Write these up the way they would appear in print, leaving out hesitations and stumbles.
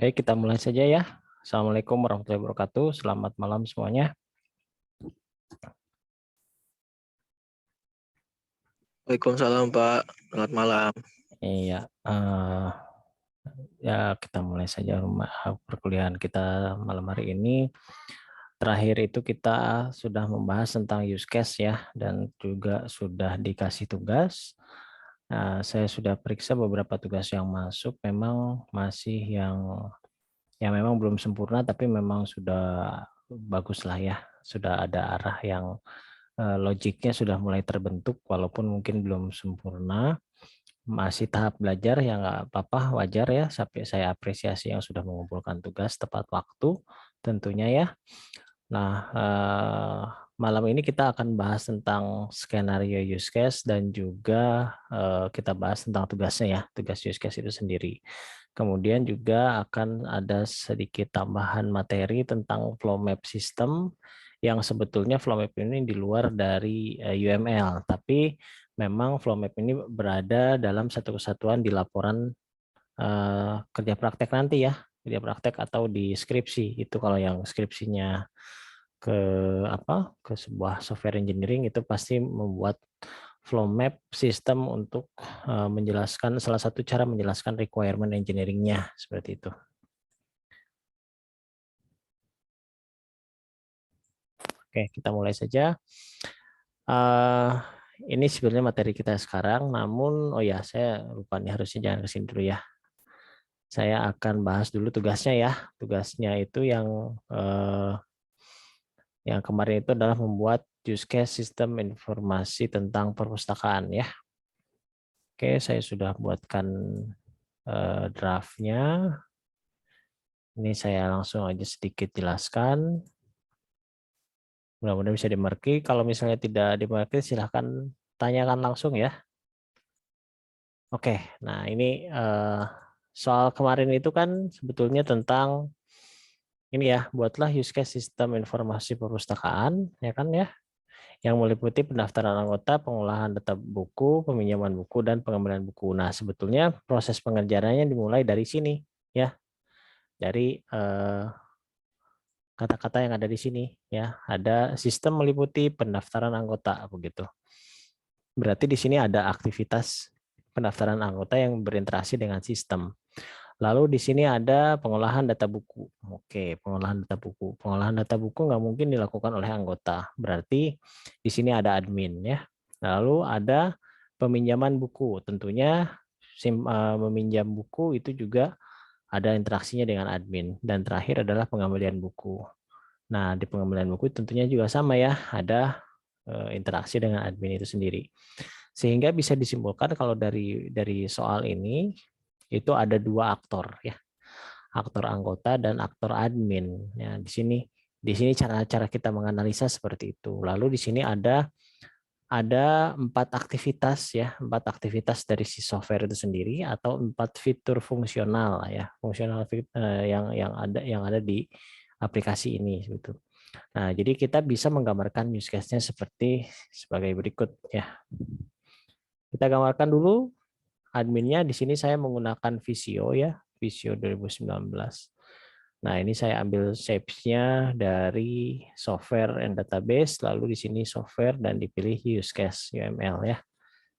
Baik, kita mulai saja ya. Assalamualaikum warahmatullahi wabarakatuh. Selamat malam semuanya. Waalaikumsalam Pak, selamat malam. Iya, ya kita mulai saja perkuliahan kita malam hari ini. Terakhir itu kita sudah membahas tentang use case ya, dan juga sudah dikasih tugas. Nah, saya sudah periksa beberapa tugas yang masuk, memang masih yang memang belum sempurna, tapi memang sudah bagus lah ya. Sudah ada arah yang logiknya sudah mulai terbentuk walaupun mungkin belum sempurna, masih tahap belajar ya, nggak apa-apa, wajar ya. Sampai saya apresiasi yang sudah mengumpulkan tugas tepat waktu tentunya ya. Nah, malam ini kita akan bahas tentang skenario use case dan juga kita bahas tentang tugasnya ya, tugas use case itu sendiri. Kemudian juga akan ada sedikit tambahan materi tentang flow map system yang sebetulnya flow map ini di luar dari UML, tapi memang flow map ini berada dalam satu kesatuan di laporan kerja praktek nanti ya, kerja praktek atau di skripsi. Itu kalau yang skripsinya ke ke sebuah software engineering itu pasti membuat flow map sistem untuk menjelaskan salah satu cara menjelaskan requirement engineering-nya seperti itu. Oke, kita mulai saja. Ini sebenarnya materi kita sekarang, namun oh ya saya lupa nih, harusnya jangan kesini dulu ya. Saya akan bahas dulu tugasnya ya. Tugasnya itu yang kemarin itu adalah membuat use case sistem informasi tentang perpustakaan ya. Oke, saya sudah buatkan draftnya. Ini saya langsung aja sedikit jelaskan. Mudah-mudahan bisa dimengerti. Kalau misalnya tidak dimengerti, silahkan tanyakan langsung ya. Oke, nah ini soal kemarin itu kan sebetulnya tentang ini ya, buatlah use case sistem informasi perpustakaan, ya kan ya, yang meliputi pendaftaran anggota, pengolahan data buku, peminjaman buku, dan pengembalian buku. Nah, sebetulnya proses pengerjaannya dimulai dari sini, ya, dari kata-kata yang ada di sini, ya. Ada sistem meliputi pendaftaran anggota, begitu. Berarti di sini ada aktivitas pendaftaran anggota yang berinteraksi dengan sistem. Lalu di sini ada pengolahan data buku. Oke, pengolahan data buku. Pengolahan data buku nggak mungkin dilakukan oleh anggota. Berarti di sini ada admin ya. Lalu ada peminjaman buku. Tentunya meminjam buku itu juga ada interaksinya dengan admin. Dan terakhir adalah pengembalian buku. Nah, di pengembalian buku tentunya juga sama ya. Ada interaksi dengan admin itu sendiri. Sehingga bisa disimpulkan kalau dari soal ini itu ada dua aktor ya, aktor anggota dan aktor admin. Ya, di sini cara-cara kita menganalisa seperti itu. Lalu di sini ada 4 aktivitas ya, 4 aktivitas dari si software itu sendiri atau 4 fitur fungsional ya, fungsional yang ada di aplikasi ini gitu. Nah, jadi kita bisa menggambarkan use case-nya sebagai berikut ya. Kita gambarkan dulu adminnya. Di sini saya menggunakan Visio ya, Visio 2019. Nah, ini saya ambil shapes-nya dari software and database, lalu di sini software dan dipilih use case UML ya.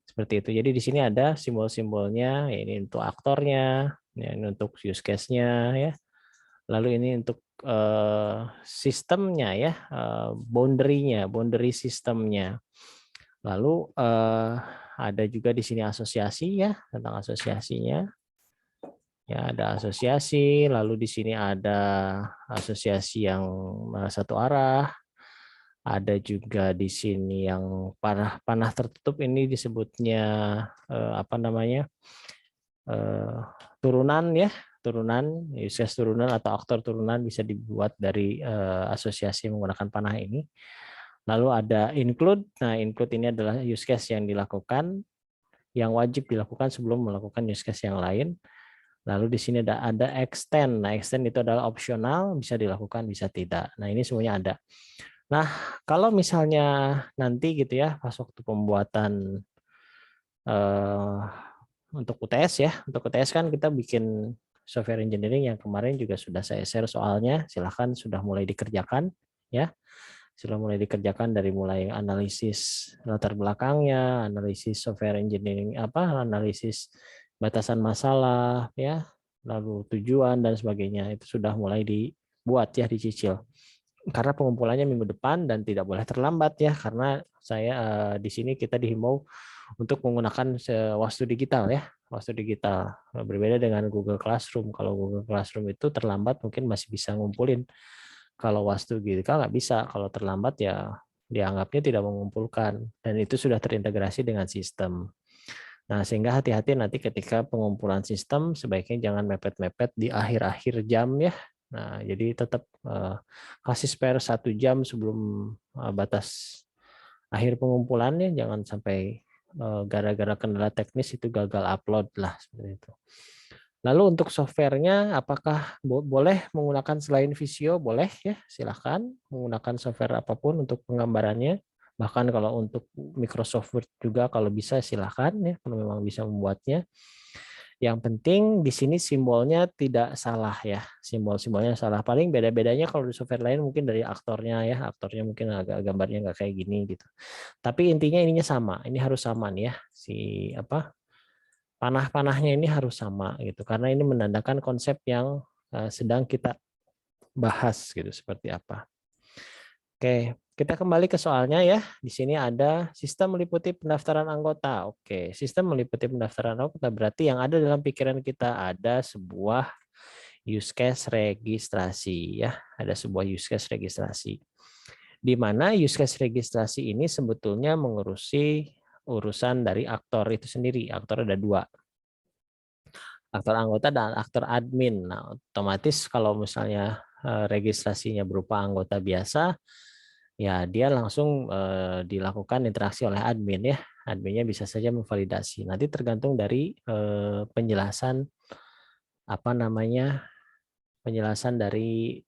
Seperti itu. Jadi di sini ada simbol-simbolnya, ya ini untuk aktornya, ya ini untuk use case-nya ya. Lalu ini untuk sistemnya ya, boundary-nya, boundary sistemnya. Lalu ada juga di sini asosiasi ya, tentang asosiasinya. Ya, ada asosiasi, lalu di sini ada asosiasi yang satu arah. Ada juga di sini yang panah tertutup, ini disebutnya apa namanya? Turunan ya, turunan, use case turunan atau aktor turunan bisa dibuat dari asosiasi menggunakan panah ini. Lalu ada include. Nah, include ini adalah use case yang dilakukan, yang wajib dilakukan sebelum melakukan use case yang lain. Lalu di sini ada extend. Nah, extend itu adalah opsional, bisa dilakukan, bisa tidak. Nah, ini semuanya ada. Nah, kalau misalnya nanti gitu ya, pas waktu pembuatan untuk UTS ya, untuk UTS kan kita bikin software engineering yang kemarin juga sudah saya share soalnya, silahkan sudah mulai dikerjakan ya. Sudah mulai dikerjakan dari mulai analisis latar belakangnya, analisis software engineering analisis batasan masalah ya, lalu tujuan dan sebagainya itu sudah mulai dibuat ya, dicicil. Karena pengumpulannya minggu depan dan tidak boleh terlambat ya, karena saya di sini kita dihimbau untuk menggunakan Wastu digital ya, Wastu digital. Berbeda dengan Google Classroom. Kalau Google Classroom itu terlambat mungkin masih bisa ngumpulin. Kalau Wastu digital nggak bisa. Kalau terlambat ya dianggapnya tidak mengumpulkan, dan itu sudah terintegrasi dengan sistem. Nah, sehingga hati-hati nanti ketika pengumpulan sistem sebaiknya jangan mepet-mepet di akhir-akhir jam ya. Nah, jadi tetap kasih spare 1 jam sebelum batas akhir pengumpulannya, jangan sampai gara-gara kendala teknis itu gagal upload lah seperti itu. Lalu untuk softwarenya, apakah boleh menggunakan selain Visio? Boleh ya, silahkan menggunakan software apapun untuk penggambarannya. Bahkan kalau untuk Microsoft Word juga kalau bisa silahkan ya, kalau memang bisa membuatnya. Yang penting di sini simbolnya tidak salah ya, simbol-simbolnya salah. Paling beda-bedanya kalau di software lain mungkin dari aktornya ya, aktornya mungkin agak gambarnya nggak kayak gini gitu. Tapi intinya ininya sama, ini harus sama nih ya, si panah-panahnya ini harus sama gitu, karena ini menandakan konsep yang sedang kita bahas gitu seperti apa. Oke, kita kembali ke soalnya ya. Di sini ada sistem meliputi pendaftaran anggota. Oke, sistem meliputi pendaftaran anggota berarti yang ada dalam pikiran kita ada sebuah use case registrasi ya. Ada sebuah use case registrasi. Di mana use case registrasi ini sebetulnya mengurusi urusan dari aktor itu sendiri. Aktor ada 2. Aktor anggota dan aktor admin. Nah, otomatis kalau misalnya registrasinya berupa anggota biasa, ya dia langsung dilakukan interaksi oleh admin ya. Adminnya bisa saja memvalidasi. Nanti tergantung dari penjelasan penjelasan dari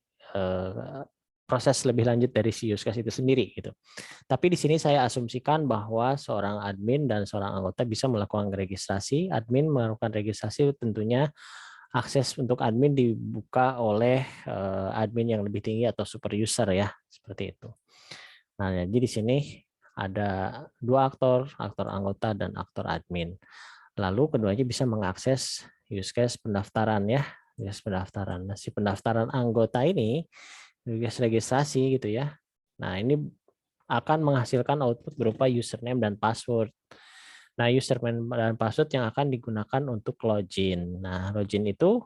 proses lebih lanjut dari si use case itu sendiri gitu. Tapi di sini saya asumsikan bahwa seorang admin dan seorang anggota bisa melakukan registrasi. Admin melakukan registrasi tentunya akses untuk admin dibuka oleh admin yang lebih tinggi atau super user ya, seperti itu. Nah, jadi di sini ada 2 aktor, aktor anggota dan aktor admin. Lalu keduanya bisa mengakses use case pendaftaran ya, use case pendaftaran. Nah, si pendaftaran anggota ini use case registrasi gitu ya. Nah, ini akan menghasilkan output berupa username dan password. Nah, username dan password yang akan digunakan untuk login. Nah, login itu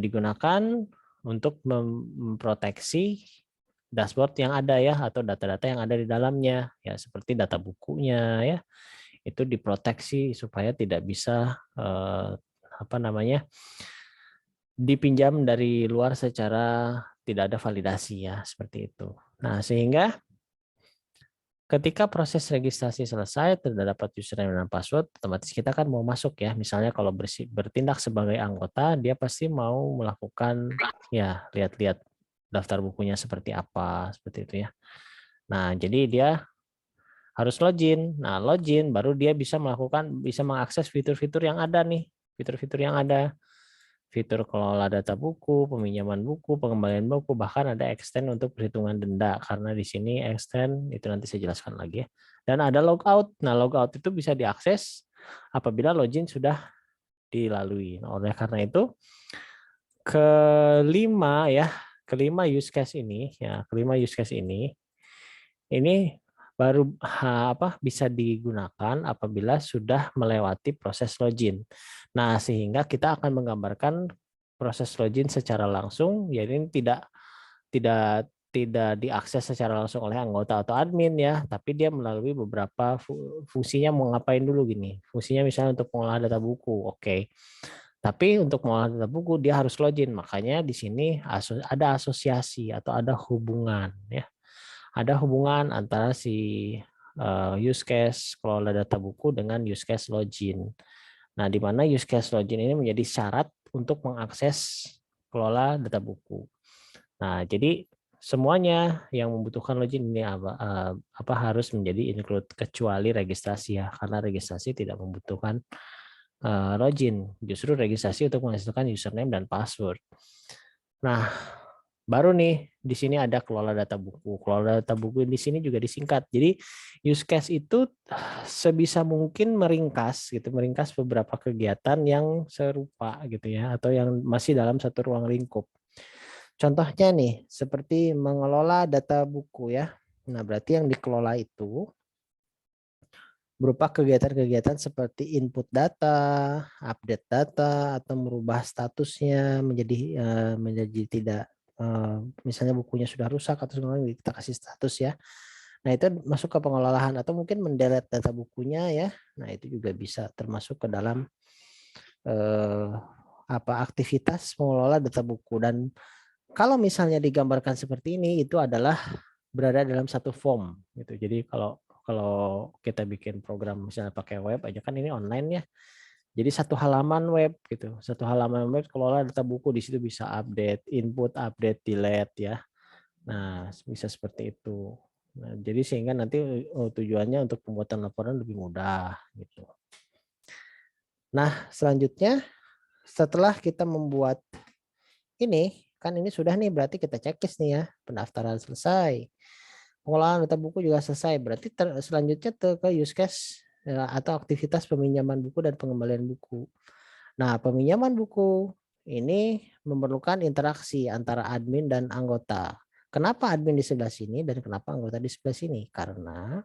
digunakan untuk memproteksi dashboard yang ada ya, atau data-data yang ada di dalamnya ya, seperti data bukunya ya, itu diproteksi supaya tidak bisa dipinjam dari luar secara tidak ada validasi ya, seperti itu. Nah, sehingga ketika proses registrasi selesai, terdapat username dan password, otomatis kita kan mau masuk ya. Misalnya kalau bertindak sebagai anggota, dia pasti mau melakukan ya, lihat-lihat daftar bukunya seperti apa, seperti itu ya. Nah, jadi dia harus login. Nah, login baru dia bisa mengakses fitur-fitur yang ada nih, fitur-fitur yang ada. Fitur kelola data buku, peminjaman buku, pengembalian buku, bahkan ada extend untuk perhitungan denda. Karena di sini extend, itu nanti saya jelaskan lagi ya. Dan ada logout. Nah, logout itu bisa diakses apabila login sudah dilalui. Nah, oleh karena itu, kelima use case ini baru bisa digunakan apabila sudah melewati proses login. Nah, sehingga kita akan menggambarkan proses login secara langsung, yaitu tidak tidak tidak diakses secara langsung oleh anggota atau admin ya, tapi dia melalui beberapa fungsinya mau ngapain dulu gini. Fungsinya misalnya untuk pengolahan data buku, oke. Tapi untuk pengolahan data buku dia harus login, makanya di sini ada asosiasi atau ada hubungan ya. Ada hubungan antara si use case kelola data buku dengan use case login. Nah, di mana use case login ini menjadi syarat untuk mengakses kelola data buku. Nah, jadi semuanya yang membutuhkan login ini harus menjadi include kecuali registrasi ya, karena registrasi tidak membutuhkan login, justru registrasi untuk menghasilkan username dan password. Nah, baru nih di sini ada kelola data buku. Kelola data buku di sini juga disingkat. Jadi use case itu sebisa mungkin meringkas gitu, meringkas beberapa kegiatan yang serupa gitu ya, atau yang masih dalam satu ruang lingkup. Contohnya nih, seperti mengelola data buku ya. Nah, berarti yang dikelola itu berupa kegiatan-kegiatan seperti input data, update data, atau merubah statusnya menjadi tidak misalnya bukunya sudah rusak atau segala macam, kita kasih status ya. Nah, itu masuk ke pengelolaan atau mungkin mendelete data bukunya ya. Nah, itu juga bisa termasuk ke dalam aktivitas mengelola data buku. Dan kalau misalnya digambarkan seperti ini, itu adalah berada dalam satu form gitu. Jadi kalau kalau kita bikin program misalnya pakai web aja kan ini online ya. Jadi satu halaman web gitu. Satu halaman web kelola data buku, di situ bisa update, input, update, delete ya. Nah, bisa seperti itu. Nah, jadi sehingga nanti tujuannya untuk pembuatan laporan lebih mudah gitu. Nah, selanjutnya setelah kita membuat ini, kan ini sudah nih berarti kita checklist nih ya, pendaftaran selesai. Pengolahan data buku juga selesai. Berarti selanjutnya ke use case atau aktivitas peminjaman buku dan pengembalian buku. Nah, peminjaman buku ini memerlukan interaksi antara admin dan anggota. Kenapa admin di sebelah sini dan kenapa anggota di sebelah sini? Karena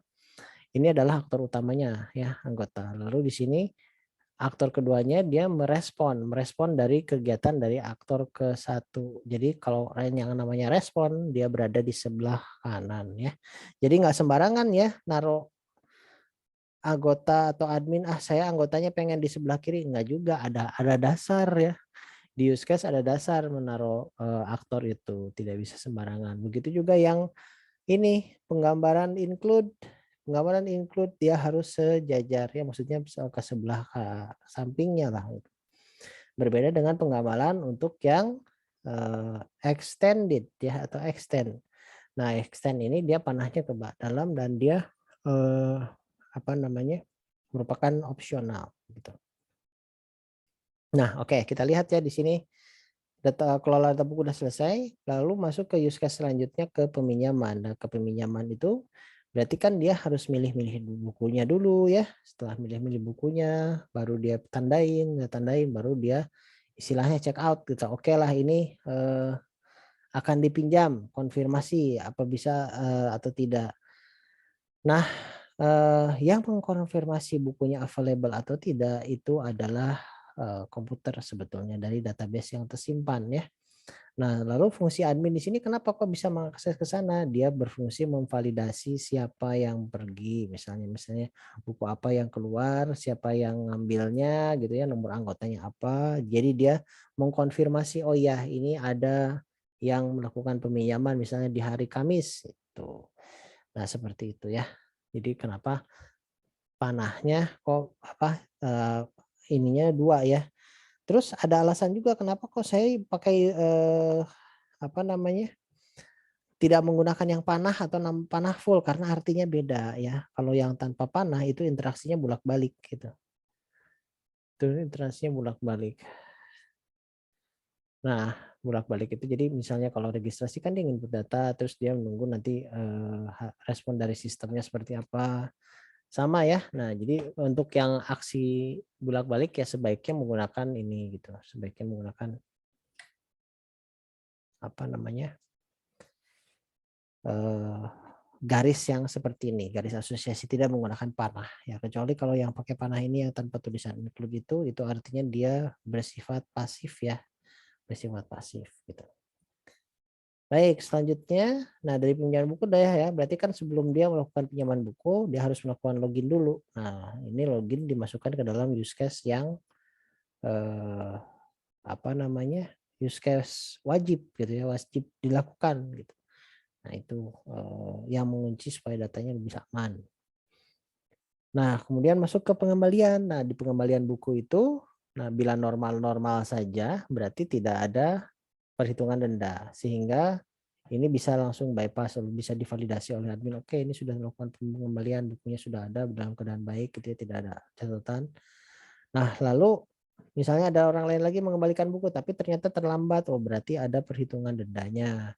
ini adalah aktor utamanya ya, anggota. Lalu di sini aktor keduanya dia merespon dari kegiatan dari aktor ke satu. Jadi kalau yang namanya respon dia berada di sebelah kanan ya. Jadi nggak sembarangan ya naruh anggota atau admin, saya anggotanya pengen di sebelah kiri, enggak juga, ada dasar ya. Di use case ada dasar menaruh aktor itu, tidak bisa sembarangan. Begitu juga yang ini penggambaran include. Penggambaran include dia harus sejajar ya, maksudnya ke sebelah sampingnya lah. Berbeda dengan penggambaran untuk yang extended ya atau extend. Nah, extend ini dia panahnya ke dalam dan dia merupakan opsional gitu. Nah, oke, kita lihat ya di sini data kelola data buku sudah selesai, lalu masuk ke use case selanjutnya ke peminjaman. Nah, ke peminjaman itu berarti kan dia harus milih-milih bukunya dulu ya. Setelah milih-milih bukunya, baru dia tandain, baru dia istilahnya check out gitu. Oke lah ini akan dipinjam, konfirmasi apa bisa atau tidak. Nah, yang mengkonfirmasi bukunya available atau tidak itu adalah komputer sebetulnya dari database yang tersimpan ya. Nah, lalu fungsi admin di sini kenapa kok bisa mengakses ke sana? Dia berfungsi memvalidasi siapa yang pergi, misalnya buku apa yang keluar, siapa yang ngambilnya gitu ya, nomor anggotanya apa. Jadi dia mengkonfirmasi, oh ya ini ada yang melakukan peminjaman misalnya di hari Kamis itu. Nah, seperti itu ya. Jadi kenapa panahnya kok ininya dua ya. Terus ada alasan juga kenapa kok saya pakai tidak menggunakan yang panah atau panah full karena artinya beda ya. Kalau yang tanpa panah itu interaksinya bolak-balik gitu. Itu interaksinya bolak-balik. Nah, bolak-balik itu jadi misalnya kalau registrasi kan dia input data terus dia menunggu nanti respon dari sistemnya seperti apa. Sama ya. Nah, jadi untuk yang aksi bolak-balik ya sebaiknya menggunakan ini gitu. Sebaiknya menggunakan garis yang seperti ini, garis asosiasi, tidak menggunakan panah ya. Kecuali kalau yang pakai panah ini yang tanpa tulisan include itu artinya dia bersifat pasif ya. Bersifat pasif gitu. Baik, selanjutnya, nah dari pinjaman buku udah ya, berarti kan sebelum dia melakukan pinjaman buku, dia harus melakukan login dulu. Nah, ini login dimasukkan ke dalam use case yang eh, use case wajib gitu ya, wajib dilakukan gitu. Nah, itu yang mengunci supaya datanya lebih aman. Nah, kemudian masuk ke pengembalian. Nah, di pengembalian buku itu, nah bila normal-normal saja, berarti tidak ada perhitungan denda, sehingga ini bisa langsung bypass, bisa divalidasi oleh admin. Oke, ini sudah melakukan pengembalian, bukunya sudah ada dalam keadaan baik, gitu ya, tidak ada catatan. Nah, lalu misalnya ada orang lain lagi mengembalikan buku tapi ternyata terlambat, oh berarti ada perhitungan dendanya.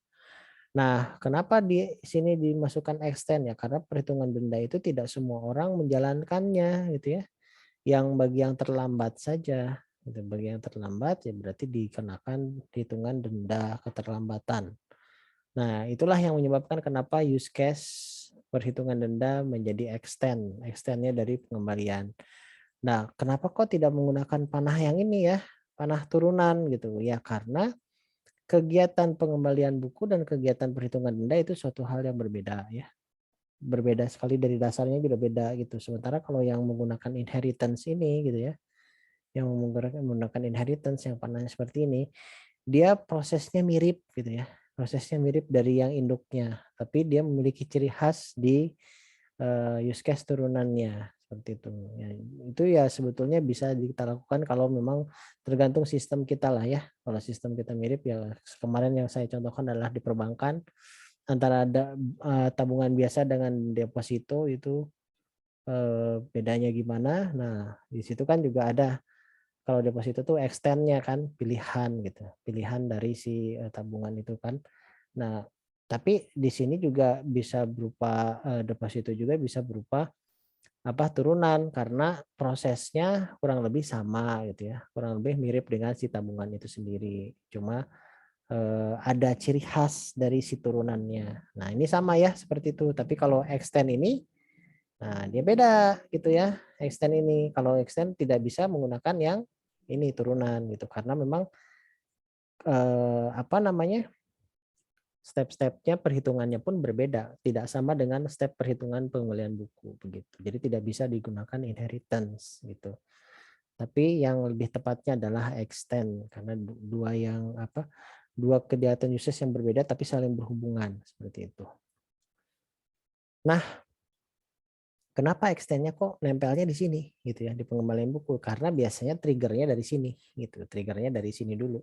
Nah, kenapa di sini dimasukkan extend ya? Karena perhitungan denda itu tidak semua orang menjalankannya gitu ya. Yang bagi yang terlambat saja. Gitu. Bagi yang terlambat ya berarti dikenakan hitungan denda keterlambatan. Nah, itulah yang menyebabkan kenapa use case perhitungan denda menjadi extend. Extendnya dari pengembalian. Nah, kenapa kok tidak menggunakan panah yang ini ya? Panah turunan gitu. Ya karena kegiatan pengembalian buku dan kegiatan perhitungan denda itu suatu hal yang berbeda ya. Berbeda sekali dari dasarnya juga beda gitu. Sementara kalau yang menggunakan inheritance ini gitu ya, yang menggunakan inheritance yang panahnya seperti ini, dia prosesnya mirip gitu ya. Prosesnya mirip dari yang induknya, tapi dia memiliki ciri khas di use case turunannya seperti itu. Ya, itu ya sebetulnya bisa kita lakukan kalau memang tergantung sistem kita lah ya. Kalau sistem kita mirip ya kemarin yang saya contohkan adalah di perbankan antara ada tabungan biasa dengan deposito itu bedanya gimana. Nah, di situ kan juga ada kalau deposito tuh extend-nya kan pilihan gitu. Pilihan dari si tabungan itu kan. Nah, tapi di sini juga bisa berupa deposito juga bisa berupa apa turunan karena prosesnya kurang lebih sama gitu ya. Kurang lebih mirip dengan si tabungan itu sendiri. Cuma ada ciri khas dari si turunannya. Nah, ini sama ya seperti itu. Tapi kalau extend ini nah dia beda gitu ya. Extend ini kalau extend tidak bisa menggunakan yang ini turunan gitu karena memang apa namanya? Step-stepnya perhitungannya pun berbeda, tidak sama dengan step perhitungan pengembalian buku begitu. Jadi tidak bisa digunakan inheritance gitu. Tapi yang lebih tepatnya adalah extend karena dua yang apa? Dua kegiatan uses yang berbeda tapi saling berhubungan seperti itu. Nah, kenapa extend-nya kok nempelnya di sini gitu ya di pengembalian buku? Karena biasanya triggernya dari sini gitu. Triggernya dari sini dulu.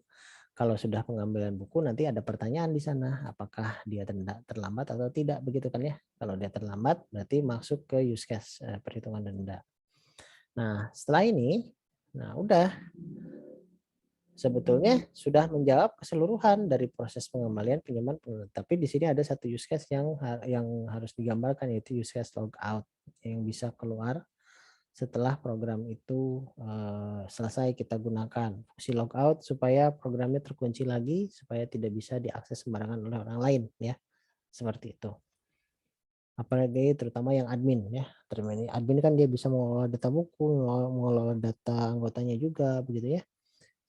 Kalau sudah pengambilan buku nanti ada pertanyaan di sana, apakah dia terlambat atau tidak begitu kan ya? Kalau dia terlambat berarti masuk ke use case perhitungan denda. Nah, setelah ini nah udah sebetulnya sudah menjawab keseluruhan dari proses pengembalian pinjaman. Tapi di sini ada satu use case yang harus digambarkan yaitu use case logout yang bisa keluar setelah program itu selesai kita gunakan. Fungsi logout supaya programnya terkunci lagi supaya tidak bisa diakses sembarangan oleh orang lain ya. Seperti itu. Apalagi terutama yang admin ya. Admin kan dia bisa mengelola data buku, mengelola data anggotanya juga begitu ya.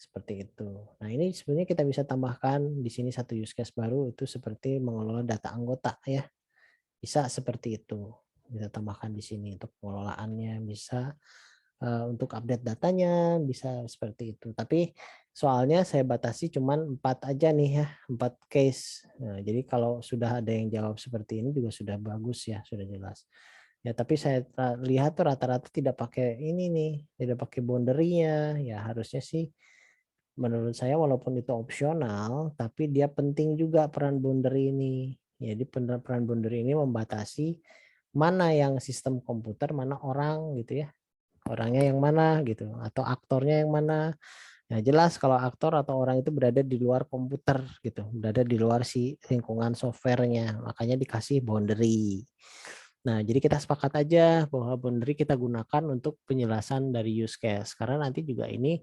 Seperti itu. Nah, ini sebenarnya kita bisa tambahkan di sini satu use case baru itu seperti mengelola data anggota ya. Bisa seperti itu. Bisa tambahkan di sini untuk pengelolaannya, bisa untuk update datanya, bisa seperti itu. Tapi soalnya saya batasi cuman 4 aja nih ya, 4 case. Nah, jadi kalau sudah ada yang jawab seperti ini juga sudah bagus ya, sudah jelas. Ya, tapi saya lihat tuh rata-rata tidak pakai ini nih, tidak pakai boundary-nya. Ya, harusnya sih menurut saya walaupun itu opsional, tapi dia penting juga peran boundary ini. Jadi peran boundary ini membatasi mana yang sistem komputer, mana orang gitu ya. Orangnya yang mana gitu atau aktornya yang mana. Ya jelas kalau aktor atau orang itu berada di luar komputer gitu, berada di luar si lingkungan softwarenya, makanya dikasih boundary. Nah, jadi kita sepakat aja bahwa boundary kita gunakan untuk penjelasan dari use case karena nanti juga ini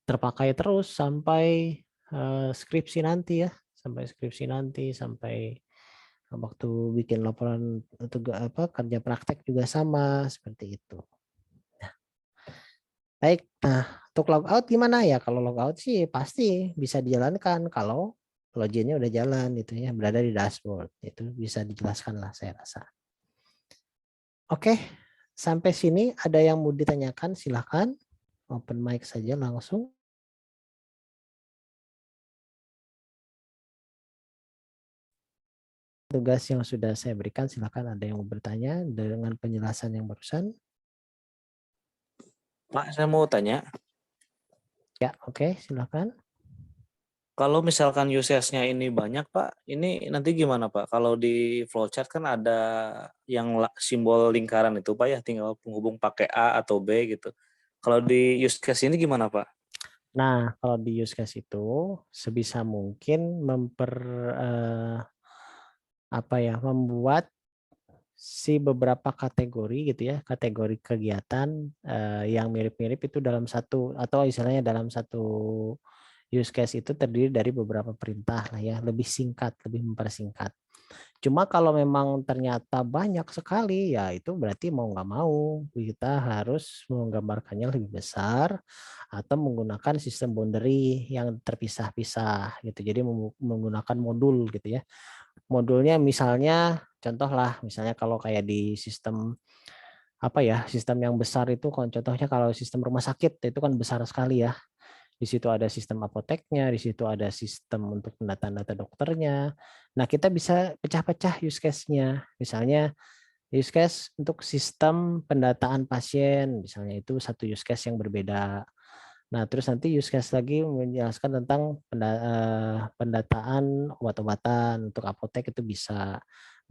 terpakai terus sampai skripsi nanti ya, sampai skripsi nanti, sampai waktu bikin laporan untuk kerja praktek juga sama seperti itu. Baik, nah untuk logout gimana ya? Kalau logout sih pasti bisa dijalankan kalau loginnya udah jalan itu ya, berada di dashboard. Itu bisa dijelaskan lah saya rasa. Oke, sampai sini ada yang mau ditanyakan silahkan. Open mic saja langsung. Tugas yang sudah saya berikan silakan ada yang mau bertanya dengan penjelasan yang barusan. Pak, saya mau tanya, Ya, oke, silakan. kalau misalkan usage-nya ini banyak, Pak, ini nanti gimana, Pak? Kalau di flowchart kan ada yang simbol lingkaran itu, Pak, ya, tinggal penghubung pakai A atau B gitu. Kalau di use case ini gimana, Pak? Nah, kalau di use case itu sebisa mungkin membuat si beberapa kategori gitu ya, kategori kegiatan yang mirip-mirip itu dalam satu, atau istilahnya dalam satu use case itu terdiri dari beberapa perintah lah ya, lebih singkat, lebih mempersingkat. Cuma kalau memang ternyata banyak sekali, ya itu berarti mau nggak mau kita harus menggambarkannya lebih besar atau menggunakan sistem boundary yang terpisah-pisah gitu. Jadi menggunakan modul gitu ya. Modulnya misalnya, contoh lah, misalnya kalau kayak di sistem sistem yang besar itu, contohnya kalau sistem rumah sakit itu kan besar sekali ya. Di situ ada sistem apoteknya, di situ ada sistem untuk pendataan data dokternya. Nah, kita bisa pecah-pecah use case-nya. Misalnya use case untuk sistem pendataan pasien, misalnya itu satu use case yang berbeda. Nah, terus nanti use case lagi menjelaskan tentang pendataan obat-obatan untuk apotek itu bisa.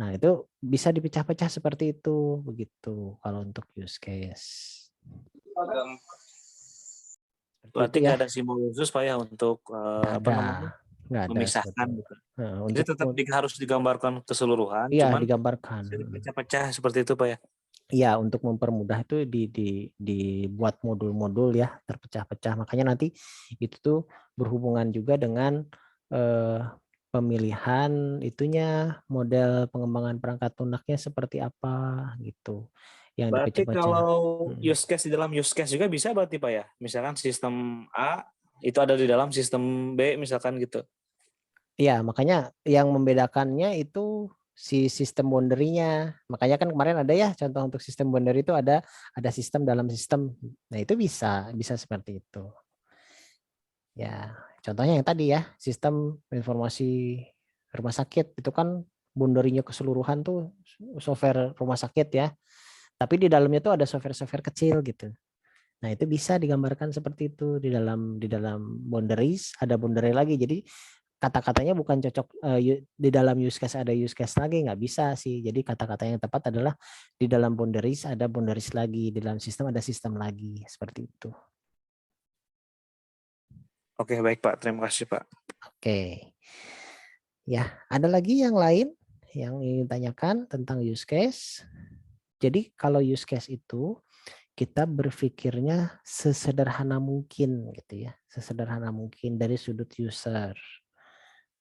Nah, itu bisa dipecah-pecah seperti itu, begitu kalau untuk use case. Seperti itu Berarti ya. nggak ada simbol khusus, Pak, ya, untuk Nggak apa ada, namanya, nggak ada memisahkan sebetulnya. gitu. Nah, Jadi tetap harus digambarkan keseluruhan, iya cuman digambarkan. bisa dipecah-pecah seperti itu, Pak, ya. Iya, untuk mempermudah itu dibuat modul-modul ya, terpecah-pecah. Makanya nanti itu tuh berhubungan juga dengan eh, pemilihan itunya, model pengembangan perangkat lunaknya seperti apa gitu, yang Berarti dipecah-pecah. kalau use case di dalam use case juga bisa berarti, Pak, ya. Misalkan sistem A itu ada di dalam sistem B misalkan gitu. Iya, makanya yang membedakannya itu si sistem boundary-nya. Makanya kan kemarin ada ya contoh untuk sistem boundary itu ada sistem dalam sistem. Nah, itu bisa seperti itu. Ya, contohnya yang tadi ya, sistem informasi rumah sakit itu kan boundary-nya keseluruhan tuh software rumah sakit ya. Tapi di dalamnya tuh ada software-software kecil gitu. Nah, itu bisa digambarkan seperti itu di dalam boundaries, ada boundary lagi. Jadi kata-katanya bukan cocok di dalam use case ada use case lagi, nggak bisa sih. Jadi kata-kata yang tepat adalah di dalam boundaries ada boundaries lagi, di dalam sistem ada sistem lagi, seperti itu. Oke, baik, Pak. Terima kasih, Pak. Oke. Ya, ada lagi yang lain yang ingin tanyakan tentang use case? Jadi kalau use case itu kita berpikirnya sesederhana mungkin gitu ya, sesederhana mungkin dari sudut user.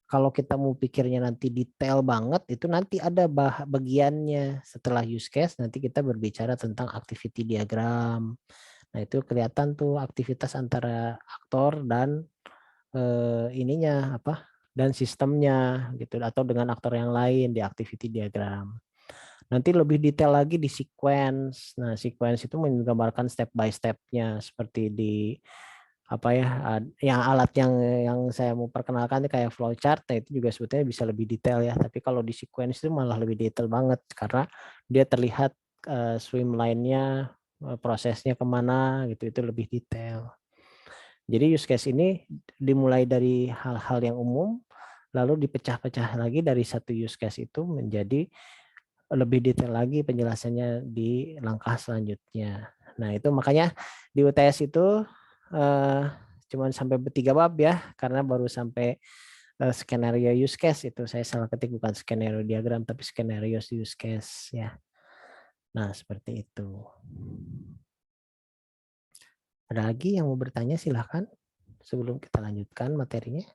Kalau kita mau pikirnya nanti detail banget, itu nanti ada bagiannya setelah use case, nanti kita berbicara tentang activity diagram. Nah, itu kelihatan tuh aktivitas antara aktor dan ininya dan sistemnya gitu, atau dengan aktor yang lain di activity diagram. Nanti lebih detail lagi di sequence. Nah, sequence itu menggambarkan step by step-nya seperti di yang alat yang saya mau perkenalkan ini kayak flowchart. Nah, itu juga sebetulnya bisa lebih detail ya. Tapi kalau di sequence itu malah lebih detail banget karena dia terlihat swim line-nya, prosesnya kemana gitu, itu lebih detail. Jadi use case ini dimulai dari hal-hal yang umum, lalu dipecah-pecah lagi dari satu use case itu menjadi lebih detail lagi penjelasannya di langkah selanjutnya. Nah, itu makanya di UTS itu cuma sampai 3 bab ya, karena baru sampai skenario use case itu saya salah ketik, bukan skenario diagram tapi skenario use case ya. Nah, seperti itu. Ada lagi yang mau bertanya, silahkan sebelum kita lanjutkan materinya.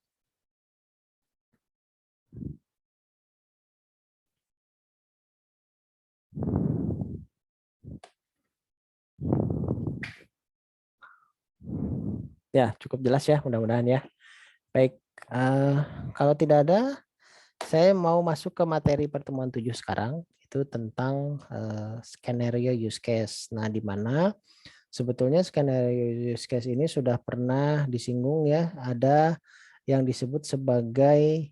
Ya, cukup jelas ya, mudah-mudahan ya. Baik, kalau tidak ada, saya mau masuk ke materi pertemuan 7 sekarang, itu tentang skenario use case. Nah, di mana sebetulnya skenario use case ini sudah pernah disinggung ya, ada yang disebut sebagai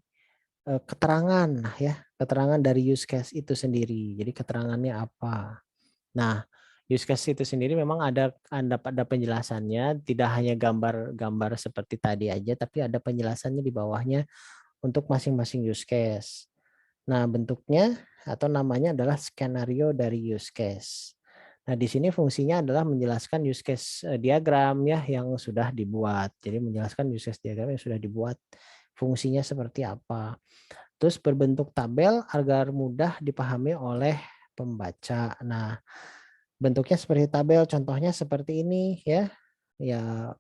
keterangan ya, keterangan dari use case itu sendiri. Jadi keterangannya apa? Nah, use case itu sendiri memang ada penjelasannya, tidak hanya gambar-gambar seperti tadi aja, tapi ada penjelasannya di bawahnya untuk masing-masing use case. Nah, bentuknya atau namanya adalah skenario dari use case. Nah, di sini fungsinya adalah menjelaskan use case diagram ya yang sudah dibuat. Jadi menjelaskan use case diagram yang sudah dibuat, fungsinya seperti apa. Terus berbentuk tabel agar mudah dipahami oleh pembaca. Nah, bentuknya seperti tabel, contohnya seperti ini ya. Ya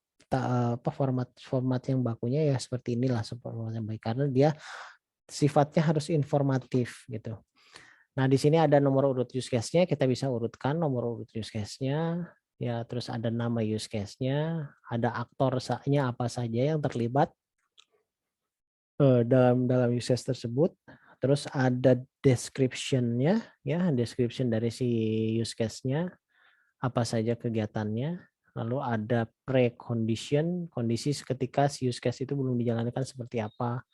format yang bakunya ya seperti inilah format yang baik karena dia sifatnya harus informatif gitu. Nah, di sini ada nomor urut use case-nya, kita bisa urutkan nomor urut use case-nya, ya, terus ada nama use case-nya, ada aktornya apa saja yang terlibat dalam use case tersebut, terus ada description-nya, ya, description dari si use case-nya, apa saja kegiatannya, lalu ada precondition, kondisi ketika si use case itu belum dijalankan seperti apa.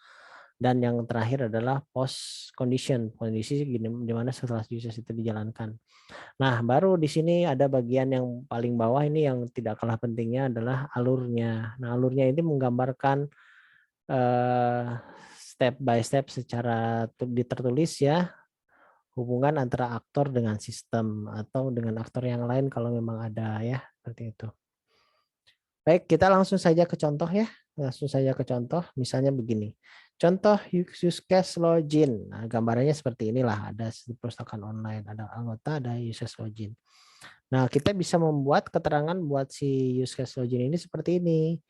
Dan yang terakhir adalah post condition, kondisi di mana setelah use case itu dijalankan. Nah, baru di sini ada bagian yang paling bawah ini yang tidak kalah pentingnya adalah alurnya. Nah, alurnya ini menggambarkan step by step secara tertulis ya, hubungan antara aktor dengan sistem atau dengan aktor yang lain kalau memang ada ya, seperti itu. Baik, kita langsung saja ke contoh ya. Langsung saja ke contoh, misalnya begini. Contoh use case login. Nah, gambarannya seperti inilah, ada perpustakaan online, ada anggota, ada use case login. Nah, kita bisa membuat keterangan buat si use case login ini seperti ini.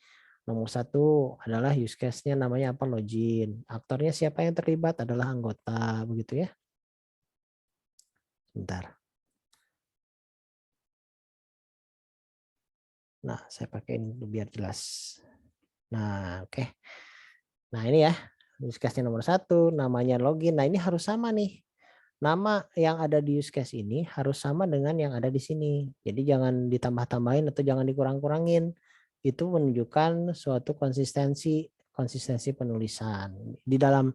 Nomor satu adalah use case-nya namanya apa, login. Aktornya siapa yang terlibat adalah anggota, begitu ya. Bentar. Nah, saya pakai ini biar jelas. Nah, oke. Nah, ini ya, use case-nya nomor satu, namanya login. Nah, ini harus sama nih. Nama yang ada di use case ini harus sama dengan yang ada di sini. Jadi jangan ditambah-tambahin atau jangan dikurang-kurangin. Itu menunjukkan suatu konsistensi penulisan. Di dalam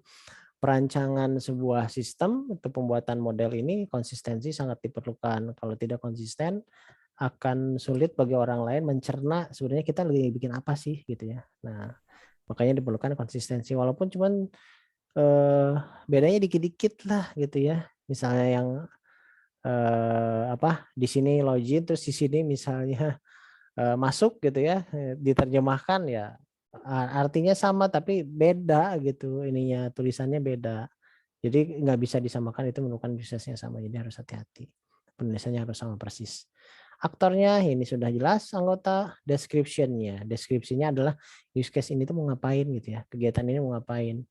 perancangan sebuah sistem atau pembuatan model ini konsistensi sangat diperlukan. Kalau tidak konsisten akan sulit bagi orang lain mencerna sebenarnya kita lagi bikin apa sih gitu ya. Nah, makanya diperlukan konsistensi walaupun cuman bedanya dikit-dikit lah gitu ya. Misalnya yang di sini login terus di sini misalnya masuk gitu ya, diterjemahkan ya artinya sama tapi beda gitu ininya, tulisannya beda. Jadi nggak bisa disamakan, itu merupakan prosesnya sama, jadi harus hati-hati. Penulisannya harus sama persis. Aktornya ini sudah jelas, anggota, description-nya. Deskripsinya adalah use case ini tuh mau ngapain gitu ya, kegiatan ini mau ngapain.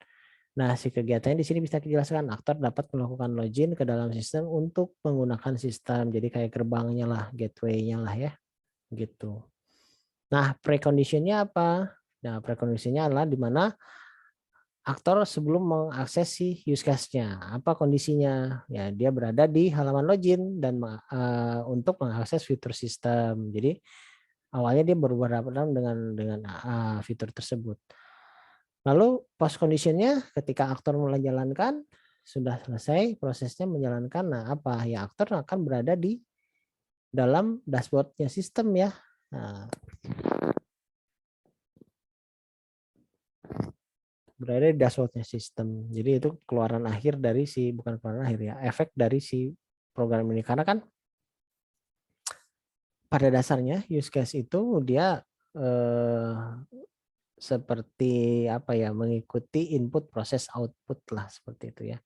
Nah, si kegiatannya di sini bisa dijelaskan, aktor dapat melakukan login ke dalam sistem untuk menggunakan sistem. Jadi kayak gerbangnya lah, gateway-nya lah ya, gitu. Nah, precondition-nya apa? Nah, precondition-nya adalah di mana aktor sebelum mengakses si use case-nya. Apa kondisinya? Ya, dia berada di halaman login dan untuk mengakses fitur sistem. Jadi awalnya dia baru berhadapan dengan fitur tersebut. Lalu post condition-nya ketika aktor mulai jalankan, sudah selesai prosesnya menjalankan. Nah, apa? Ya, aktor akan berada di dalam dashboard-nya sistem ya. Nah, berada di dashboard-nya sistem. Jadi itu keluaran akhir dari bukan keluaran akhir ya, efek dari si program ini. Karena kan pada dasarnya use case itu dia seperti apa ya, mengikuti input proses output lah seperti itu ya.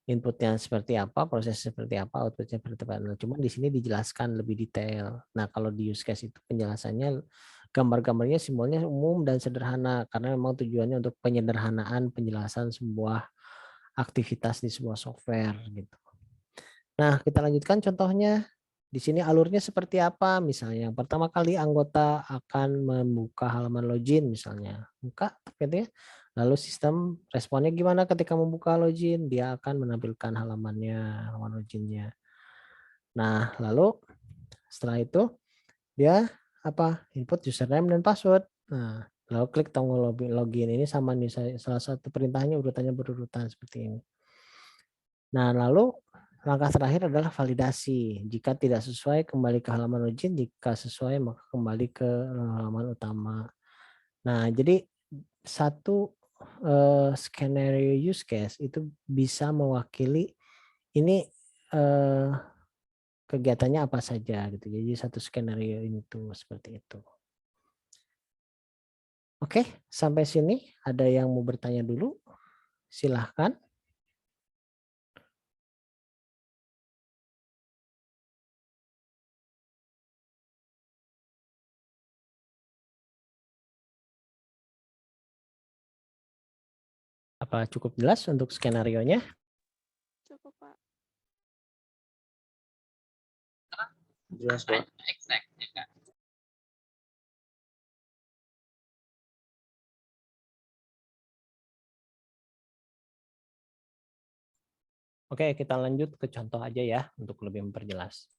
Inputnya seperti apa, prosesnya seperti apa, outputnya seperti apa. Nah, cuma di sini dijelaskan lebih detail. Nah, kalau di use case itu penjelasannya gambar-gambarnya, simbolnya umum dan sederhana karena memang tujuannya untuk penyederhanaan penjelasan sebuah aktivitas di sebuah software gitu. Nah, kita lanjutkan contohnya. Di sini alurnya seperti apa? Misalnya yang pertama kali anggota akan membuka halaman login misalnya. Buka gitu ya. Lalu sistem responnya gimana ketika membuka login? Dia akan menampilkan halamannya, halaman loginnya. Nah, lalu setelah itu dia input username dan password. Nah, lalu klik tombol login ini sama nih, salah satu perintahnya urutannya berurutan seperti ini. Nah, lalu langkah terakhir adalah validasi. Jika tidak sesuai, kembali ke halaman login. Jika sesuai, maka kembali ke halaman utama. Nah, jadi satu skenario use case itu bisa mewakili ini kegiatannya apa saja gitu. Jadi satu skenario itu seperti itu. Oke, sampai sini ada yang mau bertanya dulu? Silahkan. Apa cukup jelas untuk skenarionya? Cukup, Pak. Jelas, Pak. Oke, kita lanjut ke contoh aja ya untuk lebih memperjelas.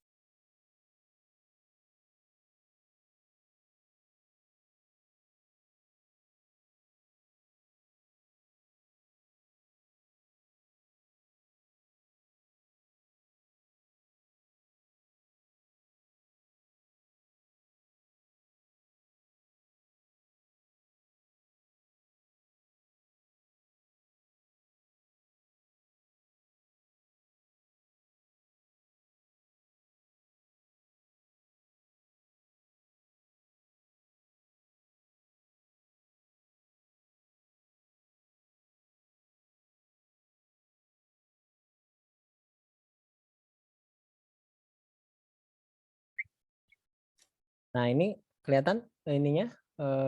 Nah, ini kelihatan ininya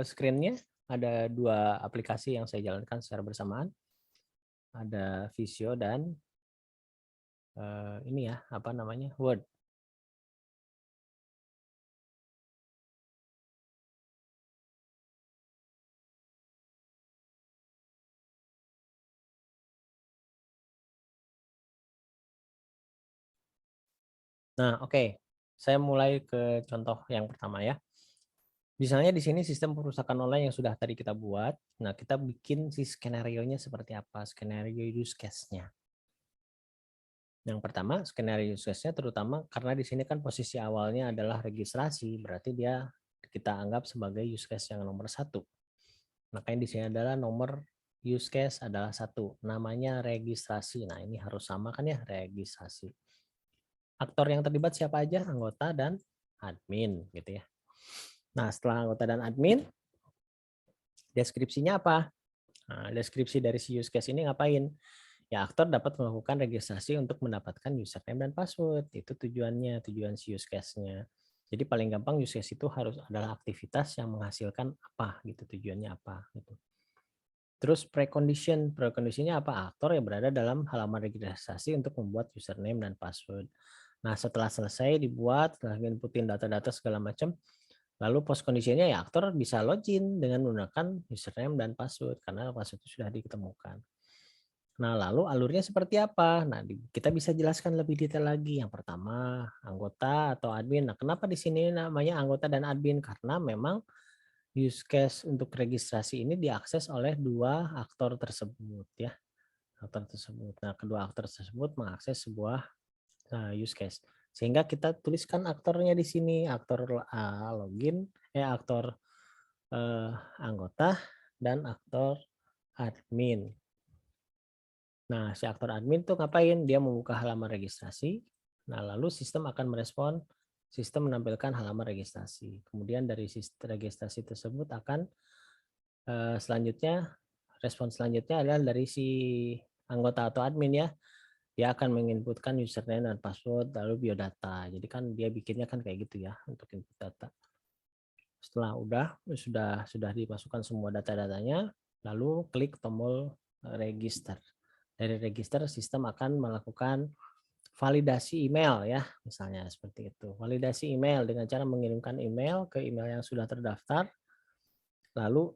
screen-nya ada 2 aplikasi yang saya jalankan secara bersamaan. Ada Visio dan ini ya, apa namanya? Word. Nah, oke. Saya mulai ke contoh yang pertama ya. Misalnya di sini sistem perusahaan online yang sudah tadi kita buat. Nah, kita bikin si skenario-nya seperti apa? Skenario use case-nya. Yang pertama, skenario use case-nya terutama karena di sini kan posisi awalnya adalah registrasi, berarti dia kita anggap sebagai use case yang nomor 1. Makanya di sini adalah nomor use case adalah 1, namanya registrasi. Nah, ini harus sama kan ya, registrasi. Aktor yang terlibat siapa aja? Anggota dan admin gitu ya. Nah, setelah anggota dan admin, deskripsinya apa? Nah, deskripsi dari si use case ini ngapain? Ya, aktor dapat melakukan registrasi untuk mendapatkan username dan password. Itu tujuannya, tujuan si use case-nya. Jadi paling gampang use case itu harus adalah aktivitas yang menghasilkan apa gitu, tujuannya apa gitu. Terus precondition, preconditionnya apa? Aktor yang berada dalam halaman registrasi untuk membuat username dan password. Nah, setelah selesai dibuat, setelah inputin data-data segala macam, lalu post conditionnya ya aktor bisa login dengan menggunakan username dan password karena password itu sudah ditemukan. Nah, lalu alurnya seperti apa? Nah, kita bisa jelaskan lebih detail lagi. Yang pertama, anggota atau admin. Nah, kenapa di sini namanya anggota dan admin? Karena memang use case untuk registrasi ini diakses oleh 2 aktor tersebut ya. Aktor tersebut. Nah, kedua aktor tersebut mengakses sebuah use case. Sehingga kita tuliskan aktornya di sini, aktor login, aktor anggota dan aktor admin. Nah, si aktor admin tuh ngapain? Dia membuka halaman registrasi. Nah, lalu sistem akan merespon, sistem menampilkan halaman registrasi. Kemudian dari sistem registrasi tersebut akan selanjutnya, respon selanjutnya adalah dari si anggota atau admin ya. Dia akan menginputkan username dan password, lalu biodata. Jadi kan dia bikinnya kan kayak gitu ya untuk input data. Setelah sudah dimasukkan semua data-datanya, lalu klik tombol register. Dari register sistem akan melakukan validasi email ya, misalnya seperti itu. Validasi email dengan cara mengirimkan email ke email yang sudah terdaftar. Lalu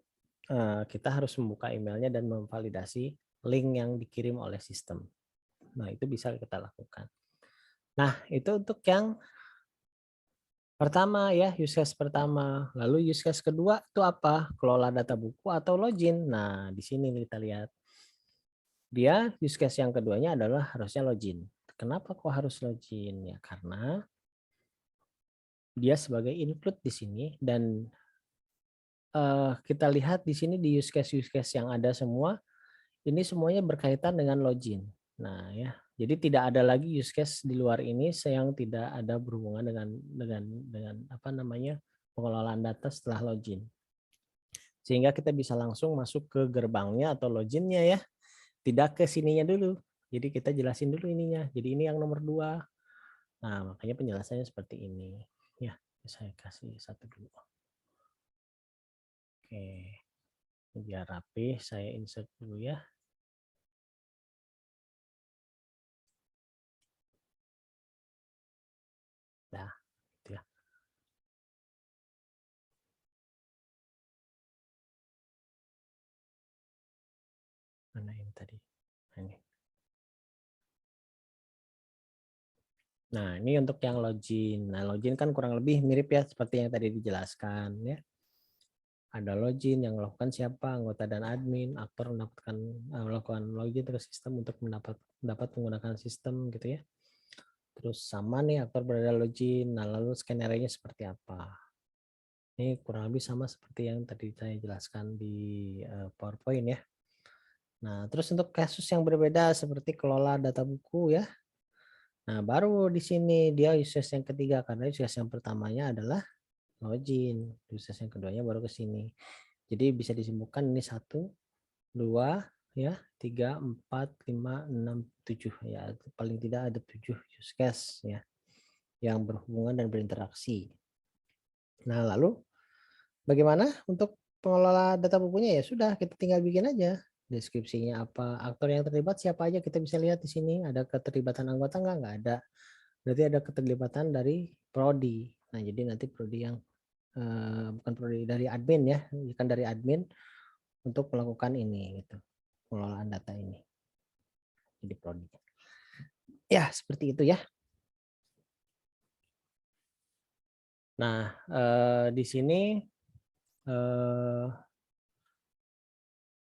kita harus membuka emailnya dan memvalidasi link yang dikirim oleh sistem. Nah, itu bisa kita lakukan. Nah, itu untuk yang pertama ya, use case pertama. Lalu use case kedua itu apa? Kelola data buku atau login. Nah, di sini kita lihat. Dia use case yang keduanya adalah harusnya login. Kenapa kok harus login? Ya karena dia sebagai include di sini dan kita lihat di sini di use case yang ada semua ini semuanya berkaitan dengan login. Nah, ya, Jadi tidak ada lagi use case di luar ini yang tidak ada berhubungan dengan apa namanya pengelolaan data setelah login. Sehingga kita bisa langsung masuk ke gerbangnya atau loginnya ya. Tidak ke sininya dulu. Jadi kita jelasin dulu ininya. Jadi ini yang nomor 2. Nah, makanya penjelasannya seperti ini. Ya, saya kasih satu dulu. Oke. Biar rapi, saya insert dulu ya. Nah, itu ya. Mana ini tadi? Ini. Nah, ini untuk yang login. Nah, login kan kurang lebih mirip ya seperti yang tadi dijelaskan ya. Ada login yang melakukan siapa, anggota dan admin, aktor melakukan login ke sistem untuk mendapat menggunakan sistem gitu ya. Terus sama nih aktor berada login. Nah, lalu skenario-nya seperti apa? Ini kurang lebih sama seperti yang tadi saya jelaskan di PowerPoint ya. Nah, terus untuk kasus yang berbeda seperti kelola data buku ya. Nah, baru di sini dia use case yang ketiga karena use case yang pertamanya adalah login. Use case yang keduanya baru ke sini. Jadi bisa disimpulkan ini 1, 2, ya, 3, 4, 5, 6, 7 ya. Paling tidak ada 7 use case ya yang berhubungan dan berinteraksi. Nah, lalu bagaimana untuk pengelola data bukunya? Ya sudah, kita tinggal bikin aja. Deskripsinya apa, aktor yang terlibat siapa aja, kita bisa lihat di sini. Ada keterlibatan anggota nggak ada. Berarti ada keterlibatan dari prodi. Nah, jadi nanti prodi yang bukan prodi, dari admin ya, bukan dari admin untuk melakukan ini gitu, pengelolaan data ini. Jadi prodi. Ya, seperti itu ya. Nah, di sini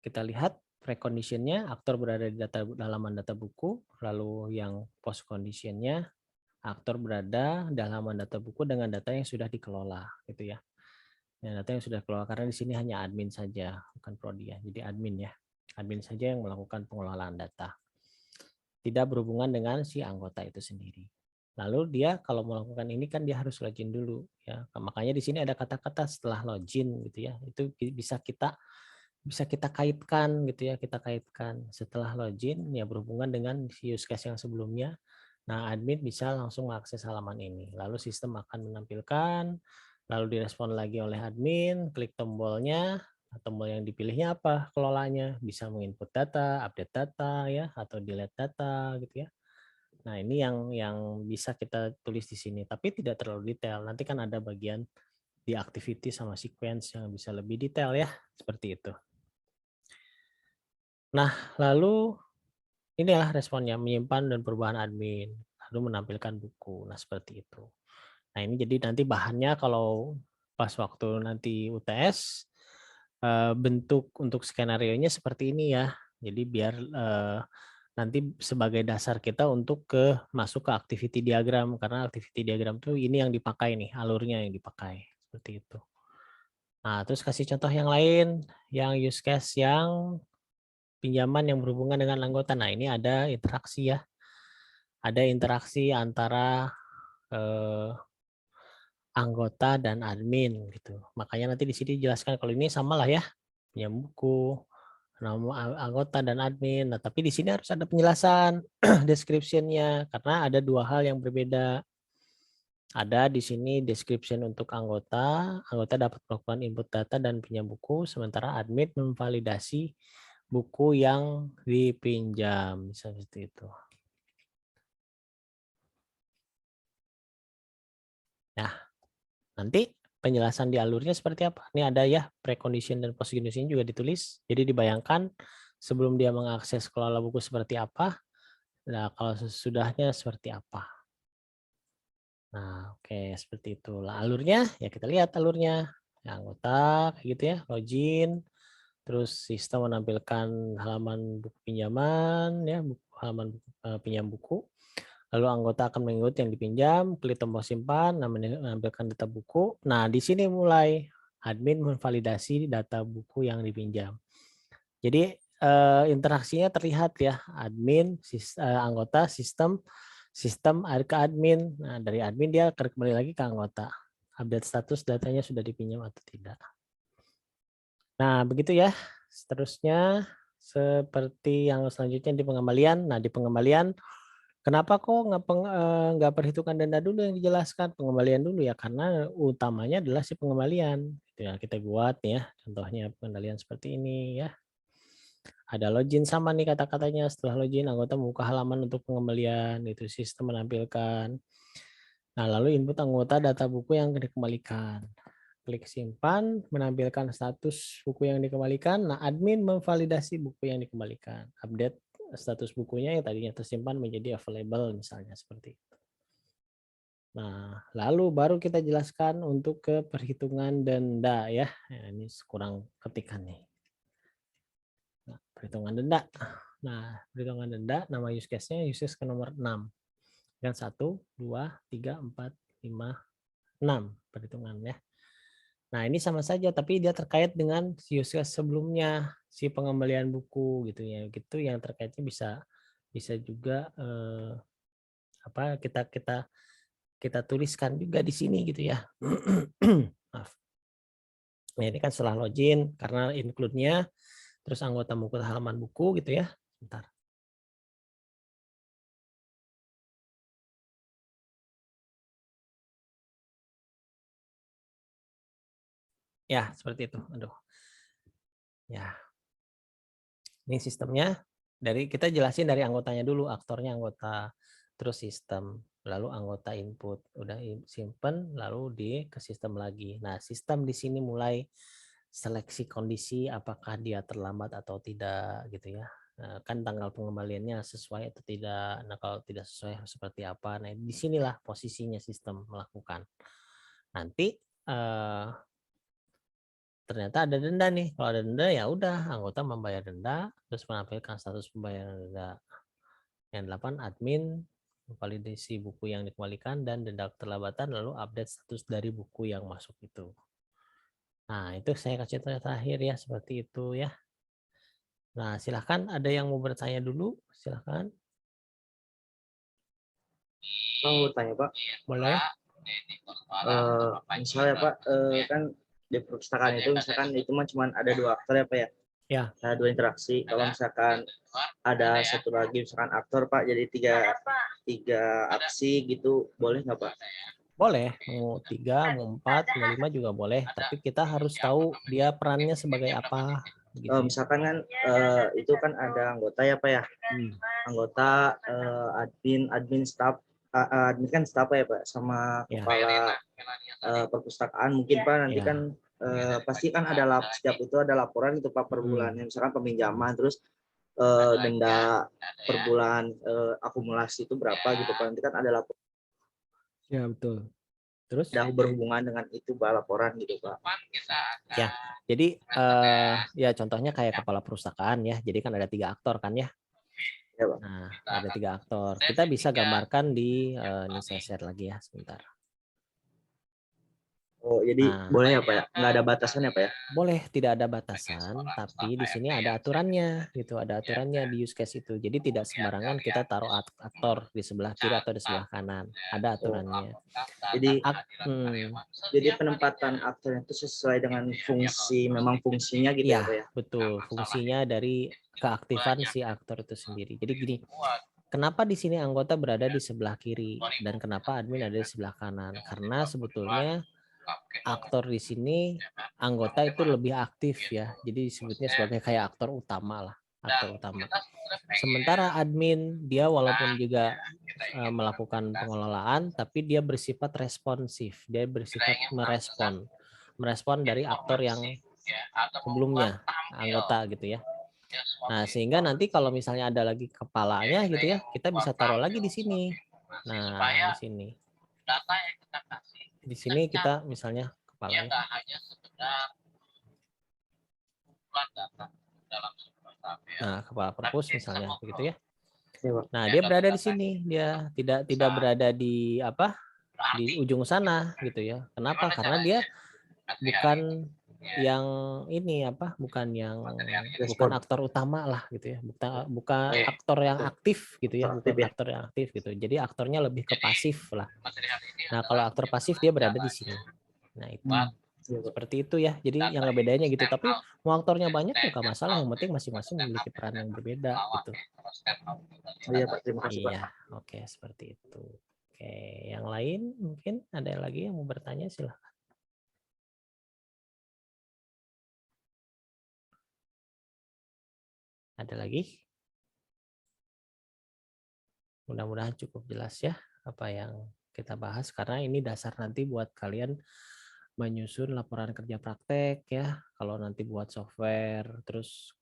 kita lihat preconditionnya aktor berada di halaman data buku, lalu yang post conditionnya aktor berada di halaman data buku dengan data yang sudah dikelola gitu ya. Ya, data yang sudah dikelola karena di sini hanya admin saja, bukan prodi ya. Jadi admin ya. Admin saja yang melakukan pengelolaan data. Tidak berhubungan dengan si anggota itu sendiri. Lalu dia kalau melakukan ini kan dia harus login dulu ya. Makanya di sini ada kata-kata setelah login gitu ya. Itu bisa kita kaitkan gitu ya, kita kaitkan setelah login ya berhubungan dengan si use case yang sebelumnya. Nah, admin bisa langsung mengakses halaman ini. Lalu sistem akan menampilkan, lalu direspon lagi oleh admin, klik tombolnya, tombol yang dipilihnya apa kelolanya, bisa menginput data, update data ya, atau delete data gitu ya. Nah, ini yang bisa kita tulis di sini, tapi tidak terlalu detail. Nanti kan ada bagian di activity sama sequence yang bisa lebih detail ya, seperti itu. Nah, lalu inilah responnya, menyimpan dan perubahan admin, lalu menampilkan buku. Nah, seperti itu. Nah, ini jadi nanti bahannya kalau pas waktu nanti UTS, bentuk untuk skenario-nya seperti ini ya. Jadi biar nanti sebagai dasar kita untuk masuk ke activity diagram, karena activity diagram tuh ini yang dipakai nih, alurnya yang dipakai. Seperti itu. Nah, terus kasih contoh yang lain, yang use case yang pinjaman yang berhubungan dengan anggota. Nah, ini ada interaksi ya. Ada interaksi antara anggota dan admin gitu. Makanya nanti di sini dijelaskan kalau ini samalah ya. Punya buku, nama anggota dan admin. Nah, tapi di sini harus ada penjelasan description-nya karena ada dua hal yang berbeda. Ada di sini description untuk anggota dapat melakukan input data dan pinjam buku, sementara admin memvalidasi buku yang dipinjam, seperti itu. Nah, nanti penjelasan di alurnya seperti apa? Ini ada ya precondition dan postcondition juga ditulis. Jadi dibayangkan sebelum dia mengakses kelola buku seperti apa, nah kalau sesudahnya seperti apa. Nah, oke, seperti itu. Lah alurnya ya kita lihat alurnya. Ya, anggota kayak gitu ya, login. Terus sistem menampilkan halaman buku pinjaman ya, halaman pinjam buku. Lalu anggota akan mengikut yang dipinjam, klik tombol simpan, menampilkan data buku. Nah, di sini mulai admin memvalidasi data buku yang dipinjam. Jadi interaksinya terlihat ya, admin, anggota, sistem ke admin. Nah, dari admin dia kembali lagi ke anggota. Update status datanya sudah dipinjam atau tidak. Nah, begitu ya. Seterusnya seperti yang selanjutnya di pengembalian. Nah, di pengembalian kenapa kok nggak perhitungan denda dulu yang dijelaskan, pengembalian dulu ya, karena utamanya adalah si pengembalian. Ya, kita buat ya, contohnya pengendalian seperti ini ya. Ada login sama nih kata-katanya. Setelah login, anggota membuka halaman untuk pengembalian. Itu sistem menampilkan. Nah, lalu input anggota data buku yang dikembalikan. Klik simpan, menampilkan status buku yang dikembalikan. Nah, admin memvalidasi buku yang dikembalikan. Update status bukunya yang tadinya tersimpan menjadi available misalnya seperti itu. Nah, lalu baru kita jelaskan untuk ke perhitungan denda ya. Ini kurang ketikan nih. Nah, perhitungan denda. Nah, perhitungan denda, nama use case-nya use case ke nomor 6. Dan 1, 2, 3, 4, 5, 6 perhitungan ya. Nah, ini sama saja tapi dia terkait dengan use case sebelumnya, si pengembalian buku gitu ya. Gitu yang terkaitnya bisa juga kita tuliskan juga di sini gitu ya. Maaf. Nah, ini kan setelah login karena include-nya terus anggota membuka halaman buku gitu ya. Bentar. Ya, seperti itu. Aduh. Ya. Ini sistemnya kita jelasin dari anggotanya dulu, aktornya anggota, terus sistem, lalu anggota input, udah simpen, lalu ke sistem lagi. Nah, sistem di sini mulai seleksi kondisi apakah dia terlambat atau tidak gitu ya. Nah, kan tanggal pengembaliannya sesuai atau tidak. Nah, kalau tidak sesuai seperti apa. Nah, disinilah posisinya sistem melakukan. Nanti ternyata ada denda nih. Kalau ada denda ya udah anggota membayar denda terus menampilkan status pembayaran denda. Yang 8 admin validasi buku yang dikembalikan dan denda keterlambatan lalu update status dari buku yang masuk itu. Nah, itu saya kasih tahu terakhir ya seperti itu ya. Nah, silahkan ada yang mau bertanya dulu, silahkan. Mau tanya Pak, Boleh. Misalnya Pak, kan di perpustakaan itu misalkan itu cuma ada 2 aktor ya Pak ya? Ya. Ada 2 interaksi. Kalau misalkan ada satu lagi misalkan aktor Pak, jadi tiga aksi gitu, boleh nggak Pak? Boleh, mau 3, mau 4, mau 5 juga boleh. Tapi kita harus tahu dia perannya sebagai apa. Gitu. Misalkan kan itu kan ada anggota ya Pak ya? Anggota, admin staff, admin kan staff ya Pak, sama kepala perpustakaan mungkin Pak nanti kan pasti kan ada setiap itu ada laporan itu Pak per bulannya, misalkan peminjaman terus denda per bulan akumulasi itu berapa gitu Pak, nanti kan ada laporan. Ya betul. Terus? Ada berhubungan dengan itu Pak laporan gitu Pak. Ya, jadi ya contohnya kayak kepala perpustakaan ya, jadi kan ada 3 aktor kan ya. Ya, Pak. Nah, ada 3 aktor. Kita bisa gambarkan di ini saya share lagi ya sebentar. Oh, jadi boleh ya Pak ya? Nggak ada batasan ya Pak ya? Boleh, tidak ada batasan, tapi di sini ada aturannya gitu, ada aturannya di use case itu. Jadi tidak sembarangan kita taruh aktor di sebelah kiri atau di sebelah kanan. Ada aturannya. Jadi penempatan aktor itu sesuai dengan fungsinya gitu ya Pak ya? Betul, fungsinya dari keaktifan si aktor itu sendiri. Jadi gini, kenapa di sini anggota berada di sebelah kiri dan kenapa admin ada di sebelah kanan? Karena sebetulnya aktor di sini anggota itu lebih aktif ya. Jadi disebutnya sebagai kayak aktor utama lah, aktor utama. Sementara admin dia walaupun juga melakukan pengelolaan tapi dia bersifat responsif. Dia bersifat merespon dari aktor yang sebelumnya, anggota gitu ya. Nah, sehingga nanti kalau misalnya ada lagi kepalanya gitu ya, kita bisa taruh lagi di sini. Nah, di sini. Di sini kita misalnya kepalanya. Nah, kepala perpus misalnya begitu ya. Nah, dia berada di sini. Dia tidak berada di di ujung sana gitu ya. Kenapa? Karena dia yang ini apa? Bukan Dashboard. aktor utama lah gitu ya. Bukan Oh, aktor yang aktor- aktif gitu ya, aktor bukan aktif ya. aktor yang aktif gitu. Jadi aktornya lebih ke pasif lah. Nah, kalau aktor pasif dia berada di sini. Nah, itu. Iya, Pak. Seperti itu ya. Jadi yang ngebedainnya gitu. Tapi mau aktornya banyak ya nggak masalah. Yang penting masing-masing memiliki peran yang berbeda gitu. Oh, iya, Pak. Terima kasih, Pak. Iya, oke seperti itu. Oke, yang lain mungkin ada lagi yang mau bertanya silahkan. Ada lagi? Mudah-mudahan cukup jelas ya apa yang kita bahas karena ini dasar nanti buat kalian menyusun laporan kerja praktek ya. Kalau nanti buat software, terus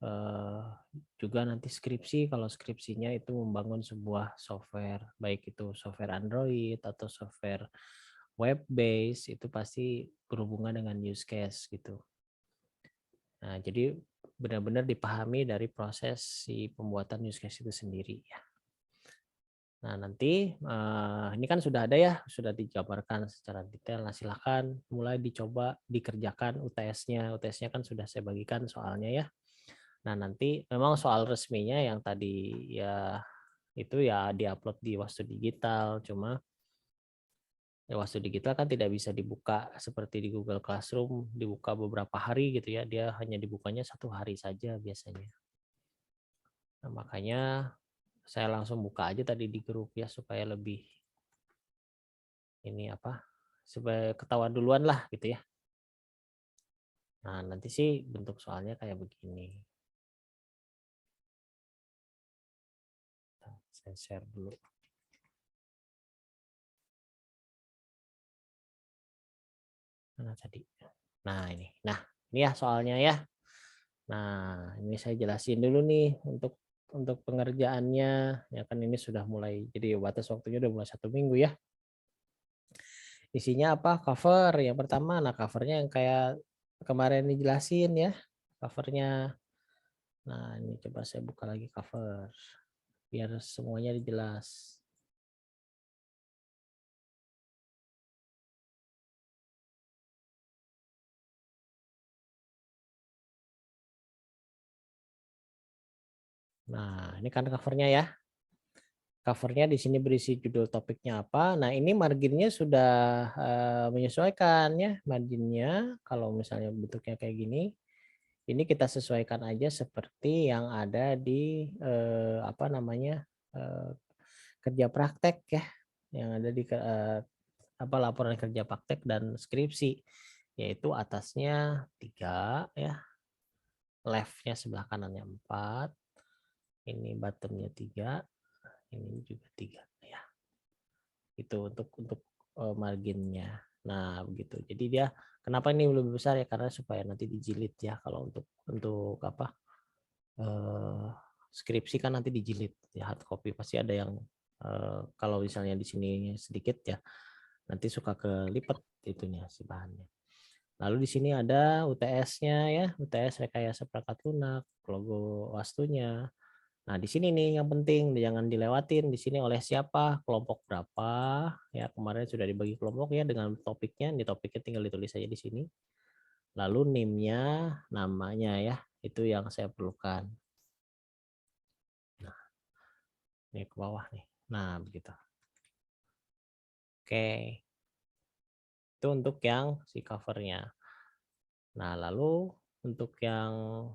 juga nanti skripsi. Kalau skripsinya itu membangun sebuah software, baik itu software Android atau software web base, itu pasti berhubungan dengan use case gitu. Nah, jadi benar-benar dipahami dari proses si pembuatan use case itu sendiri ya. Nah, nanti ini kan sudah ada ya, sudah dijabarkan secara detail. Nah, silahkan mulai dicoba dikerjakan UTS-nya. UTS-nya kan sudah saya bagikan soalnya ya. Nah, nanti memang soal resminya yang tadi ya itu ya diupload di Wastu Digital. Cuma ya Wastu Digital kan tidak bisa dibuka seperti di Google Classroom, dibuka beberapa hari gitu ya. Dia hanya dibukanya 1 hari saja biasanya. Nah, makanya saya langsung buka aja tadi di grup ya supaya lebih ini apa supaya ketahuan duluan lah gitu ya. Nah, nanti sih bentuk soalnya kayak begini. Saya share dulu. Mana tadi? Nah, ini. Nah, ini ya soalnya ya. Nah, ini saya jelasin dulu nih untuk pengerjaannya. Ya kan ini sudah mulai jadi batas waktunya udah mulai 1 minggu ya. Isinya apa? Cover yang pertama. Nah, covernya yang kayak kemarin dijelasin ya. Covernya. Nah, ini coba saya buka lagi cover biar semuanya jelas. Nah, ini kan covernya ya. Covernya di sini berisi judul topiknya apa. Nah, ini marginnya sudah menyesuaikan ya. Marginnya kalau misalnya bentuknya kayak gini, ini kita sesuaikan aja seperti yang ada di apa namanya kerja praktek ya, yang ada di apa laporan kerja praktek dan skripsi, yaitu atasnya 3 ya, leftnya sebelah kanannya 4, ini bottomnya 3. Ini juga 3 ya. Itu untuk marginnya. Nah, begitu. Jadi dia kenapa ini lebih besar ya karena supaya nanti dijilid ya kalau untuk apa? Skripsi kan nanti dijilid ya hard copy pasti ada yang kalau misalnya di sini sedikit ya nanti suka kelipet itunya si bahannya. Lalu di sini ada UTS-nya ya, UTS rekayasa perangkat lunak, logo wastunya. Nah, di sini nih yang penting jangan dilewatin. Di sini oleh siapa, kelompok berapa. Ya, kemarin sudah dibagi kelompok ya dengan topiknya. Di topiknya tinggal ditulis saja di sini. Lalu NIM-nya, namanya ya, itu yang saya perlukan. Nah, ini ke bawah nih. Nah, begitu. Oke. Itu untuk yang si covernya. Nah, lalu untuk yang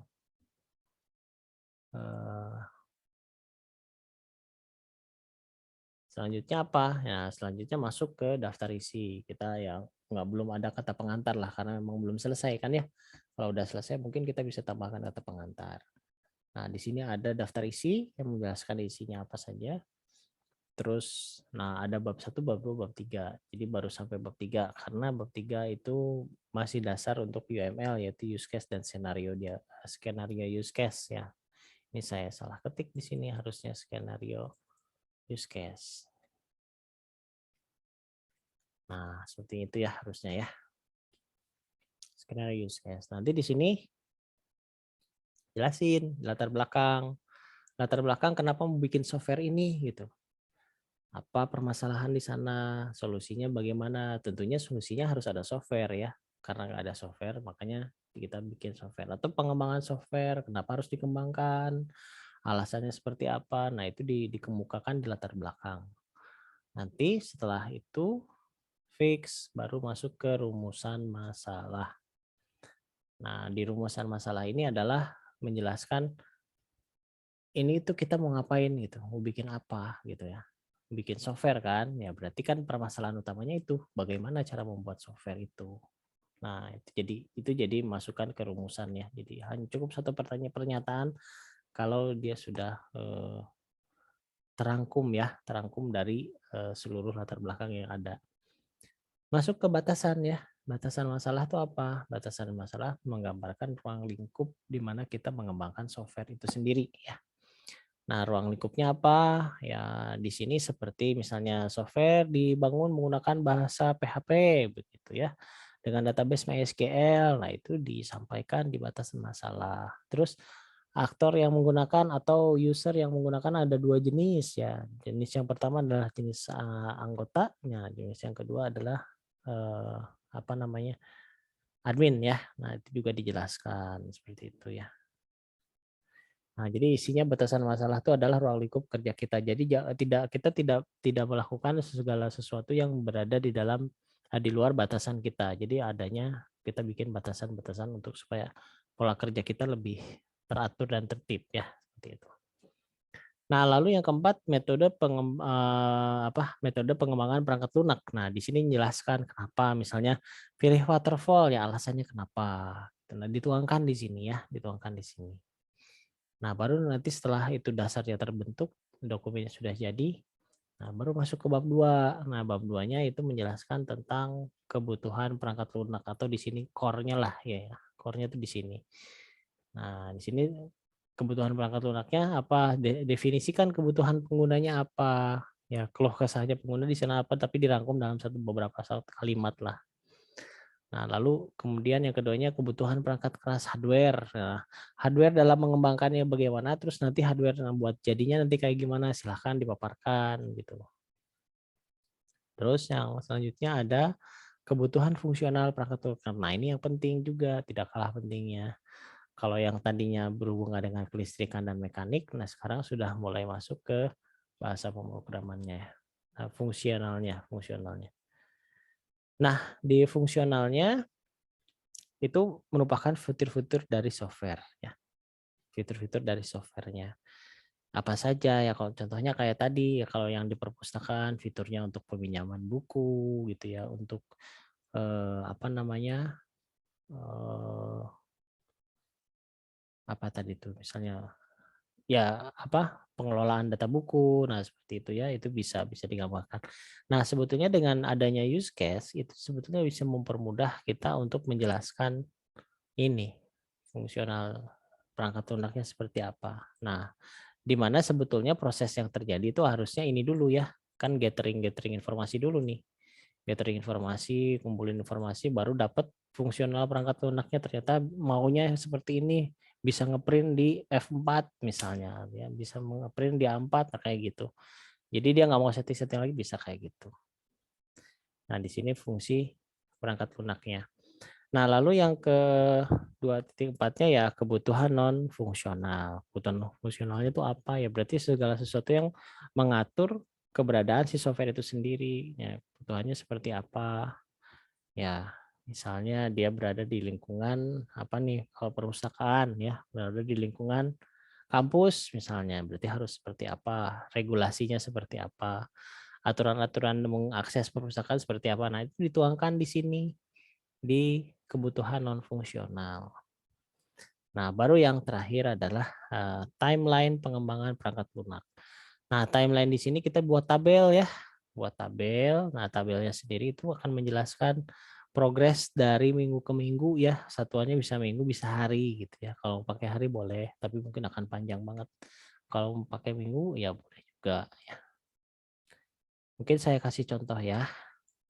selanjutnya apa? Ya, selanjutnya masuk ke daftar isi. Kita yang belum ada kata pengantar lah karena memang belum selesai kan ya. Kalau udah selesai mungkin kita bisa tambahkan kata pengantar. Nah, di sini ada daftar isi yang menjelaskan isinya apa saja. Terus nah ada bab 1, bab 2, bab 3. Jadi baru sampai bab 3 karena bab 3 itu masih dasar untuk UML yaitu use case dan skenario use case ya. Ini saya salah ketik di sini harusnya skenario use case. Nah, seperti itu ya harusnya ya. Skenario use case. Nanti di sini jelasin latar belakang. Latar belakang kenapa mau bikin software ini gitu. Apa permasalahan di sana, solusinya bagaimana? Tentunya solusinya harus ada software ya. karena nggak ada software, makanya kita bikin software. Atau pengembangan software, kenapa harus dikembangkan, alasannya seperti apa. Nah, itu dikemukakan di latar belakang. Nanti setelah itu fix, baru masuk ke rumusan masalah. Nah, di rumusan masalah ini adalah menjelaskan ini tuh kita mau ngapain gitu, mau bikin apa gitu ya. Bikin software kan, ya berarti kan permasalahan utamanya itu bagaimana cara membuat software itu. Nah, itu jadi masukan ke rumusannya. Jadi hanya cukup satu pernyataan kalau dia sudah terangkum dari seluruh latar belakang yang ada. Masuk ke batasan ya. Batasan masalah itu apa? Batasan masalah menggambarkan ruang lingkup di mana kita mengembangkan software itu sendiri ya. Nah, ruang lingkupnya apa? Ya, di sini seperti misalnya software dibangun menggunakan bahasa PHP begitu ya. Dengan database MySQL. Nah, itu disampaikan di batasan masalah. Terus aktor yang menggunakan atau user yang menggunakan ada dua jenis ya. Jenis yang pertama adalah jenis anggota, nah, jenis yang kedua adalah apa namanya? Admin ya. Nah, itu juga dijelaskan seperti itu ya. Nah, jadi isinya batasan masalah itu adalah ruang lingkup kerja kita. Jadi kita tidak melakukan segala sesuatu yang berada di luar batasan kita. Jadi adanya kita bikin batasan-batasan untuk supaya pola kerja kita lebih teratur dan tertib ya, seperti itu. Nah, lalu yang keempat metode pengembangan perangkat lunak. Nah, di sini menjelaskan kenapa misalnya pilih waterfall ya, alasannya kenapa. Nah, dituangkan di sini ya, dituangkan di sini. Nah, baru nanti setelah itu dasarnya terbentuk, dokumennya sudah jadi, nah baru masuk ke bab 2. Nah, bab 2-nya itu menjelaskan tentang kebutuhan perangkat lunak atau di sini core-nya lah ya. Core-nya itu di sini. Nah, di sini kebutuhan perangkat lunaknya apa? Definisikan kebutuhan penggunanya apa? Ya, keluh kesahnya pengguna di sana apa, tapi dirangkum dalam beberapa kalimat lah. Nah, lalu kemudian yang keduanya kebutuhan perangkat keras hardware. Nah, hardware dalam mengembangkannya bagaimana, terus nanti hardware buat jadinya nanti kayak gimana, silahkan dipaparkan gitu. Terus yang selanjutnya ada kebutuhan fungsional perangkat lunak. Nah, ini yang penting juga, tidak kalah pentingnya. Kalau yang tadinya berhubungan dengan kelistrikan dan mekanik, nah sekarang sudah mulai masuk ke bahasa pemrogramannya, fungsionalnya. Nah, di fungsionalnya itu merupakan fitur-fitur dari software ya. Fitur-fitur dari softwarenya. Apa saja ya, kalau contohnya kayak tadi ya, kalau yang di perpustakaan fiturnya untuk peminjaman buku gitu ya, untuk apa namanya? Apa tadi itu misalnya ya apa pengelolaan data buku, nah seperti itu ya, itu bisa digambarkan. Nah, sebetulnya dengan adanya use case itu sebetulnya bisa mempermudah kita untuk menjelaskan ini fungsional perangkat lunaknya seperti apa. Nah, di mana sebetulnya proses yang terjadi itu harusnya ini dulu ya, kan gathering informasi dulu nih. Gathering informasi, kumpulin informasi, baru dapat fungsional perangkat lunaknya ternyata maunya seperti ini, bisa ngeprint di F4 misalnya, ya bisa ngeprint di A4 kayak gitu. Jadi dia nggak mau setting-setting lagi, bisa kayak gitu. Nah, di sini fungsi perangkat lunaknya. Nah, lalu yang ke 2.4-nya ya kebutuhan non fungsional. Kebutuhan non fungsionalnya itu apa ya? Berarti segala sesuatu yang mengatur keberadaan si software itu sendiri. Ya, kebutuhannya seperti apa? Ya, misalnya dia berada di lingkungan apa nih? Kalau perpustakaan ya, berada di lingkungan kampus misalnya, berarti harus seperti apa? Regulasinya seperti apa? Aturan-aturan mengakses perpustakaan seperti apa? Nah, itu dituangkan di sini di kebutuhan non fungsional. Nah, baru yang terakhir adalah timeline pengembangan perangkat lunak. Nah, timeline di sini kita buat tabel ya, buat tabel. Nah, tabelnya sendiri itu akan menjelaskan progres dari minggu ke minggu ya. Satuannya bisa minggu, bisa hari gitu ya. Kalau pakai hari boleh, tapi mungkin akan panjang banget. Kalau pakai minggu ya boleh juga ya. Mungkin saya kasih contoh ya,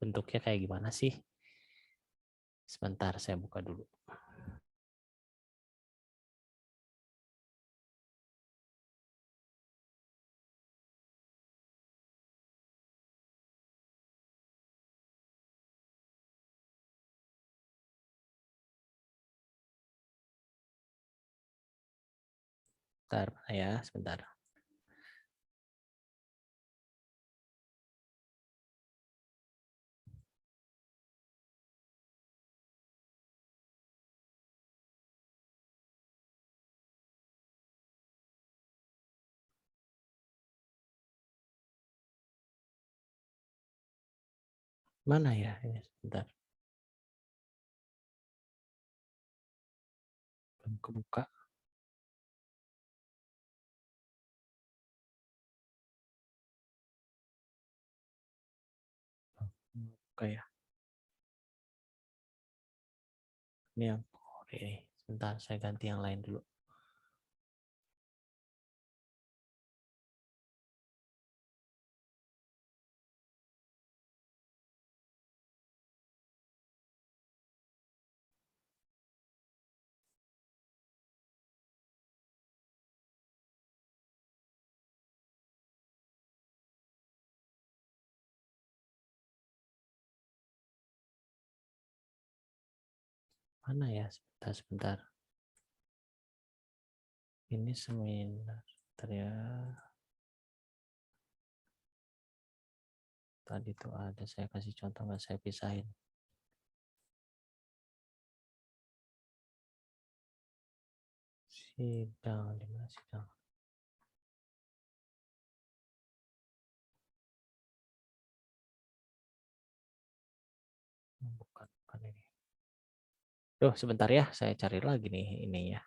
bentuknya kayak gimana sih. Sebentar, saya buka dulu. Sebentar ya, sebentar. Mana ya? Ini sebentar. Belum kebuka. Buka ya. Ini yang ini. Sebentar, saya ganti yang lain dulu. Mana ya? Sebentar, sebentar. Ini seminar. Sebentar ya. Tadi tuh ada, saya kasih contoh, nggak saya pisahin. Sidang, di mana sidang? Bukan ini. Duh, sebentar ya, saya cari lagi nih ini ya.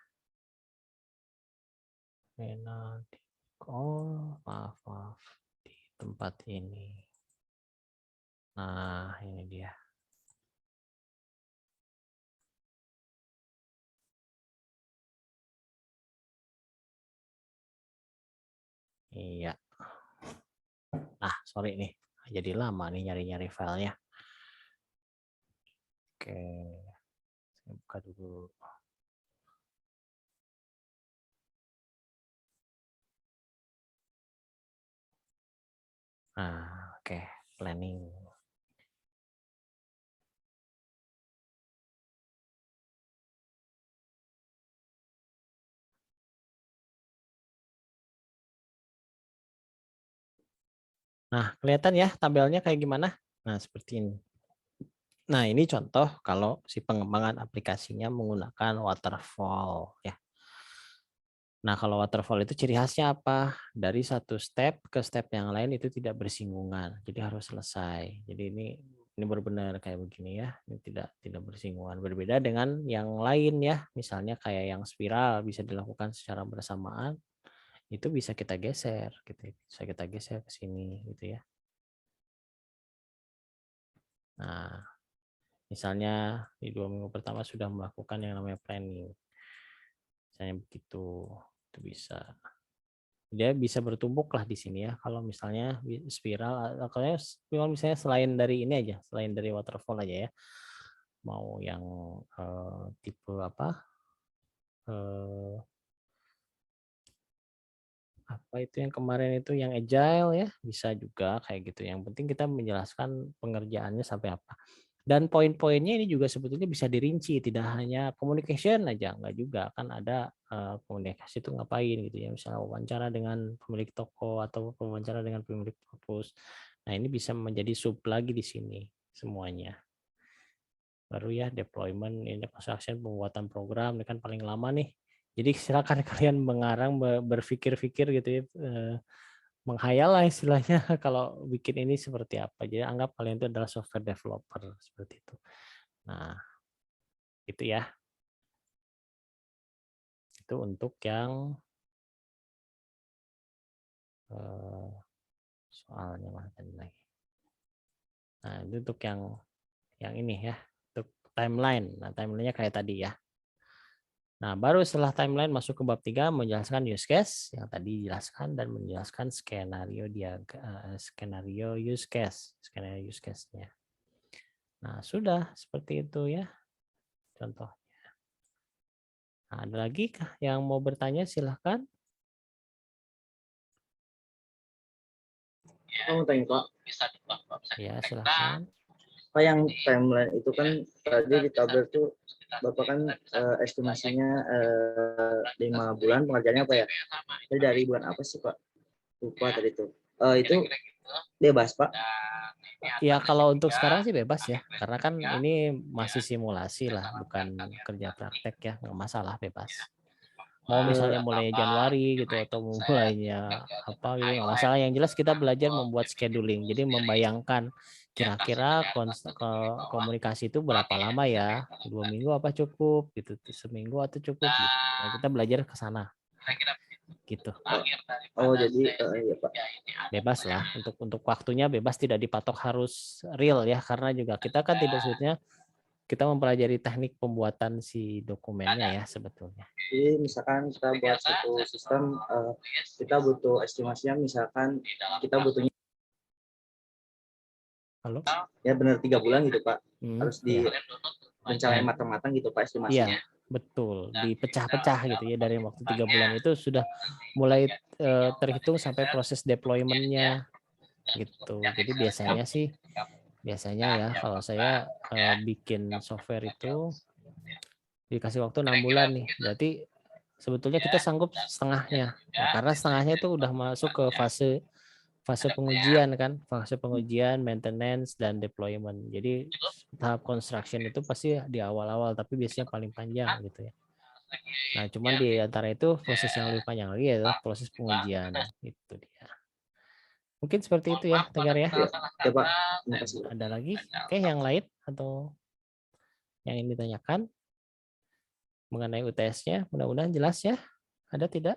Penalti. Oh, maaf. Di tempat ini. Nah, ini dia. Iya. Ah, sorry nih. Jadi lama nih nyari-nyari filenya. Oke. Saya buka dulu. Nah, oke. Planning. Nah, kelihatan ya tabelnya kayak gimana? Nah, seperti ini. Nah, ini contoh kalau si pengembangan aplikasinya menggunakan waterfall ya. Nah, kalau waterfall itu ciri khasnya apa? Dari satu step ke step yang lain itu tidak bersinggungan. Jadi harus selesai. Jadi ini benar-benar kayak begini ya. Ini tidak bersinggungan. Berbeda dengan yang lain ya. Misalnya kayak yang spiral bisa dilakukan secara bersamaan. Itu bisa kita geser gitu. Bisa kita geser ke sini gitu ya. Nah, misalnya di 2 minggu pertama sudah melakukan yang namanya planning. Misalnya begitu, itu bisa. Dia bisa bertumbuk lah di sini ya. Kalau misalnya spiral, kalau misalnya selain dari ini aja, selain dari waterfall aja ya. Mau yang tipe apa? Apa itu yang kemarin itu yang agile ya, bisa juga kayak gitu. Yang penting kita menjelaskan pengerjaannya sampai apa. Dan poin-poinnya ini juga sebetulnya bisa dirinci, tidak hanya communication aja, enggak juga. Kan ada komunikasi itu ngapain gitu ya, misalnya wawancara dengan pemilik toko atau wawancara dengan pemilik purpose. Nah, ini bisa menjadi sub lagi di sini semuanya. Baru ya deployment, ini construction, pembuatan program, ini kan paling lama nih. Jadi silakan kalian mengarang, berpikir-pikir gitu ya, menghayal lah istilahnya kalau bikin ini seperti apa. Jadi anggap kalian itu adalah software developer seperti itu. Nah, itu ya. Itu untuk yang soalnya mana tadi lagi. Nah, itu untuk yang ini ya, untuk timeline. Nah, timelinenya kayak tadi ya. Nah, baru setelah timeline masuk ke bab 3 menjelaskan use case yang tadi dijelaskan dan menjelaskan skenario skenario use case-nya. Nah, sudah seperti itu ya contohnya. Nah, ada lagi kah yang mau bertanya? Silahkan. Mau tanya Pak. Ya, silahkan. Pak, yang timeline itu kan tadi di tabel tuh Bapak kan estimasinya 5 bulan pengerjaannya apa ya? Jadi dari bulan apa sih Pak? Lupa tadi itu. Itu bebas Pak? Ya kalau untuk sekarang sih bebas ya, karena kan ini masih simulasi lah, bukan kerja praktek ya, nggak masalah bebas. Mau misalnya mulai Januari gitu atau mau mulainya apa gitu nggak masalah. Yang jelas kita belajar membuat scheduling, jadi membayangkan kira-kira komunikasi itu berapa lama ya, 2 minggu apa cukup gitu, seminggu atau cukup gitu. Nah, kita belajar ke sana gitu. Oh jadi iya Pak. Bebas lah untuk waktunya, bebas, tidak dipatok harus real ya, karena juga kita kan tidak sebetulnya kita mempelajari teknik pembuatan si dokumennya ya sebetulnya. Jadi misalkan kita buat satu sistem, kita butuh estimasinya misalkan kita butuhnya Halo? ya benar 3 bulan gitu Pak. Harus Ya. direncanain matang-matang gitu Pak estimasinya. Iya, betul. Dipecah-pecah gitu ya, dari waktu 3 bulan itu sudah mulai terhitung sampai proses deployment-nya gitu. Jadi biasanya ya kalau saya bikin software itu dikasih waktu 6 bulan nih. Berarti sebetulnya kita sanggup setengahnya. Nah, karena setengahnya itu udah masuk ke fase pengujian kan, fase pengujian, maintenance dan deployment. Jadi tahap construction itu pasti di awal-awal, tapi biasanya paling panjang gitu ya. Nah, cuman di antara itu proses yang lebih panjang lagi adalah proses pengujian. Itu dia. Mungkin seperti itu ya, Tegar ya. Ya Pak, terima kasih. Ada lagi? Oke, yang lain atau yang ingin ditanyakan mengenai UTS-nya? Mudah-mudahan jelas ya. Ada tidak?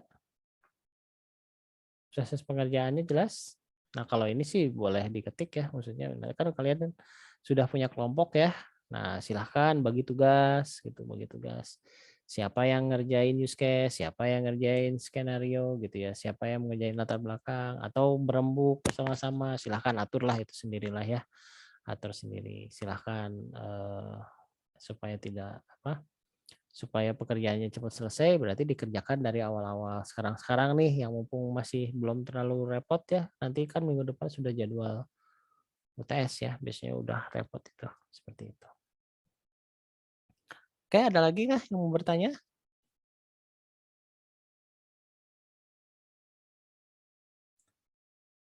Proses pengerjaannya jelas? Nah, kalau ini sih boleh diketik ya, maksudnya kan kalian sudah punya kelompok ya. Nah, silahkan bagi tugas gitu, bagi tugas. Siapa yang ngerjain use case, siapa yang ngerjain skenario gitu ya, siapa yang ngerjain latar belakang atau berembuk bersama-sama, silahkan aturlah itu sendirilah ya. Atur sendiri. Silahkan supaya tidak supaya pekerjaannya cepat selesai, berarti dikerjakan dari awal-awal. Sekarang nih yang mumpung masih belum terlalu repot ya, nanti kan minggu depan sudah jadwal UTS ya, biasanya udah repot itu, seperti itu. Oke, ada lagi nggak yang mau bertanya?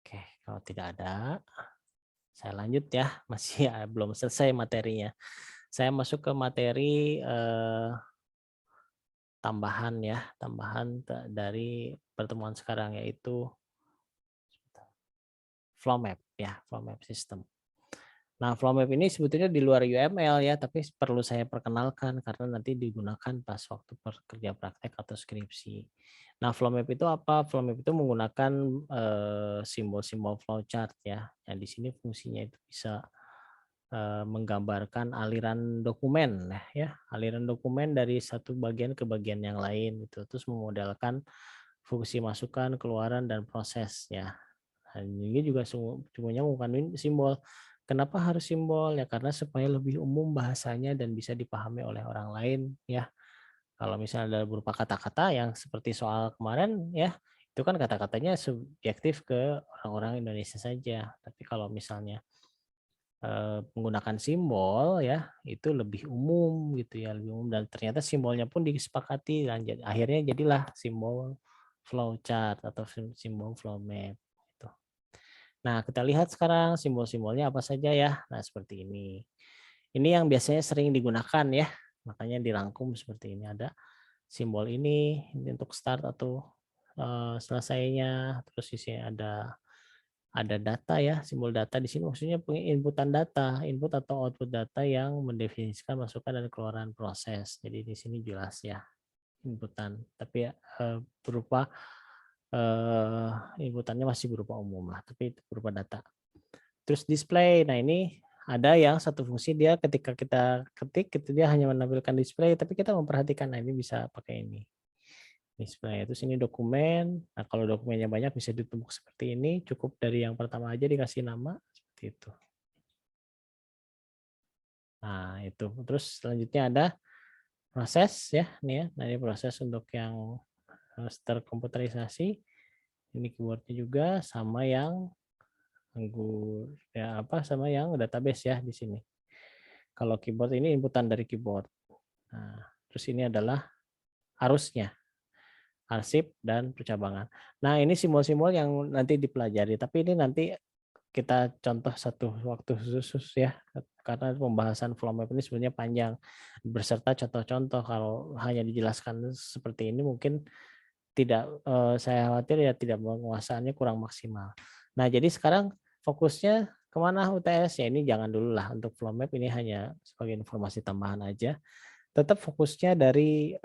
Oke, kalau tidak ada, saya lanjut ya, masih ya, belum selesai materinya. Saya masuk ke materi tambahan ya, tambahan dari pertemuan sekarang, yaitu flow map ya, flow map system. Nah, flow map ini sebetulnya di luar UML ya, tapi perlu saya perkenalkan karena nanti digunakan pas waktu kerja praktek atau skripsi. Nah, flow map itu apa? Flow map itu menggunakan simbol-simbol flowchart ya. Yang di sini fungsinya itu bisa menggambarkan aliran dokumen ya, aliran dokumen dari satu bagian ke bagian yang lain gitu. Terus memodelkan fungsi masukan, keluaran, dan proses ya. Ini juga semuanya menggunakan simbol. Kenapa harus simbol? Ya karena supaya lebih umum bahasanya dan bisa dipahami oleh orang lain ya. Kalau misalnya berupa kata-kata yang seperti soal kemarin ya, itu kan kata-katanya subjektif ke orang-orang Indonesia saja. Tapi kalau misalnya menggunakan simbol ya, itu lebih umum gitu ya, lebih umum, dan ternyata simbolnya pun disepakati dan akhirnya jadilah simbol flowchart atau simbol flow map. Nah, kita lihat sekarang simbol-simbolnya apa saja ya. Nah, seperti ini. Ini yang biasanya sering digunakan ya. Makanya dirangkum seperti ini. Ada simbol ini untuk start atau selesainya. Terus di sini ada data ya, simbol data di sini maksudnya inputan data, input atau output data yang mendefinisikan masukan dan keluaran proses. Jadi di sini jelas ya inputan, tapi berupa inputannya masih berupa umum lah, tapi itu berupa data. Terus display, nah ini ada yang satu fungsi dia ketika kita ketik itu dia hanya menampilkan display, tapi kita memperhatikan, nah ini bisa pakai ini display. Terus ini dokumen, nah kalau dokumennya banyak bisa ditumpuk seperti ini, cukup dari yang pertama aja dikasih nama seperti itu. Nah itu, terus selanjutnya ada proses ya, nih ya, nah ini proses untuk yang terkomputerisasi. Ini keywordnya juga sama yang ya sama yang database ya di sini. Kalau keyboard ini inputan dari keyboard. Nah, terus ini adalah arusnya, arsip dan percabangan. Nah, ini simbol-simbol yang nanti dipelajari, tapi ini nanti kita contoh satu waktu khusus ya, karena pembahasan flow map ini sebenarnya panjang berserta contoh-contoh. Kalau hanya dijelaskan seperti ini mungkin tidak, saya khawatir ya tidak penguasaannya kurang maksimal. Nah, jadi sekarang fokusnya kemana UTS ya, ini jangan dulu lah untuk flow map, ini hanya sebagai informasi tambahan aja. Tetap fokusnya dari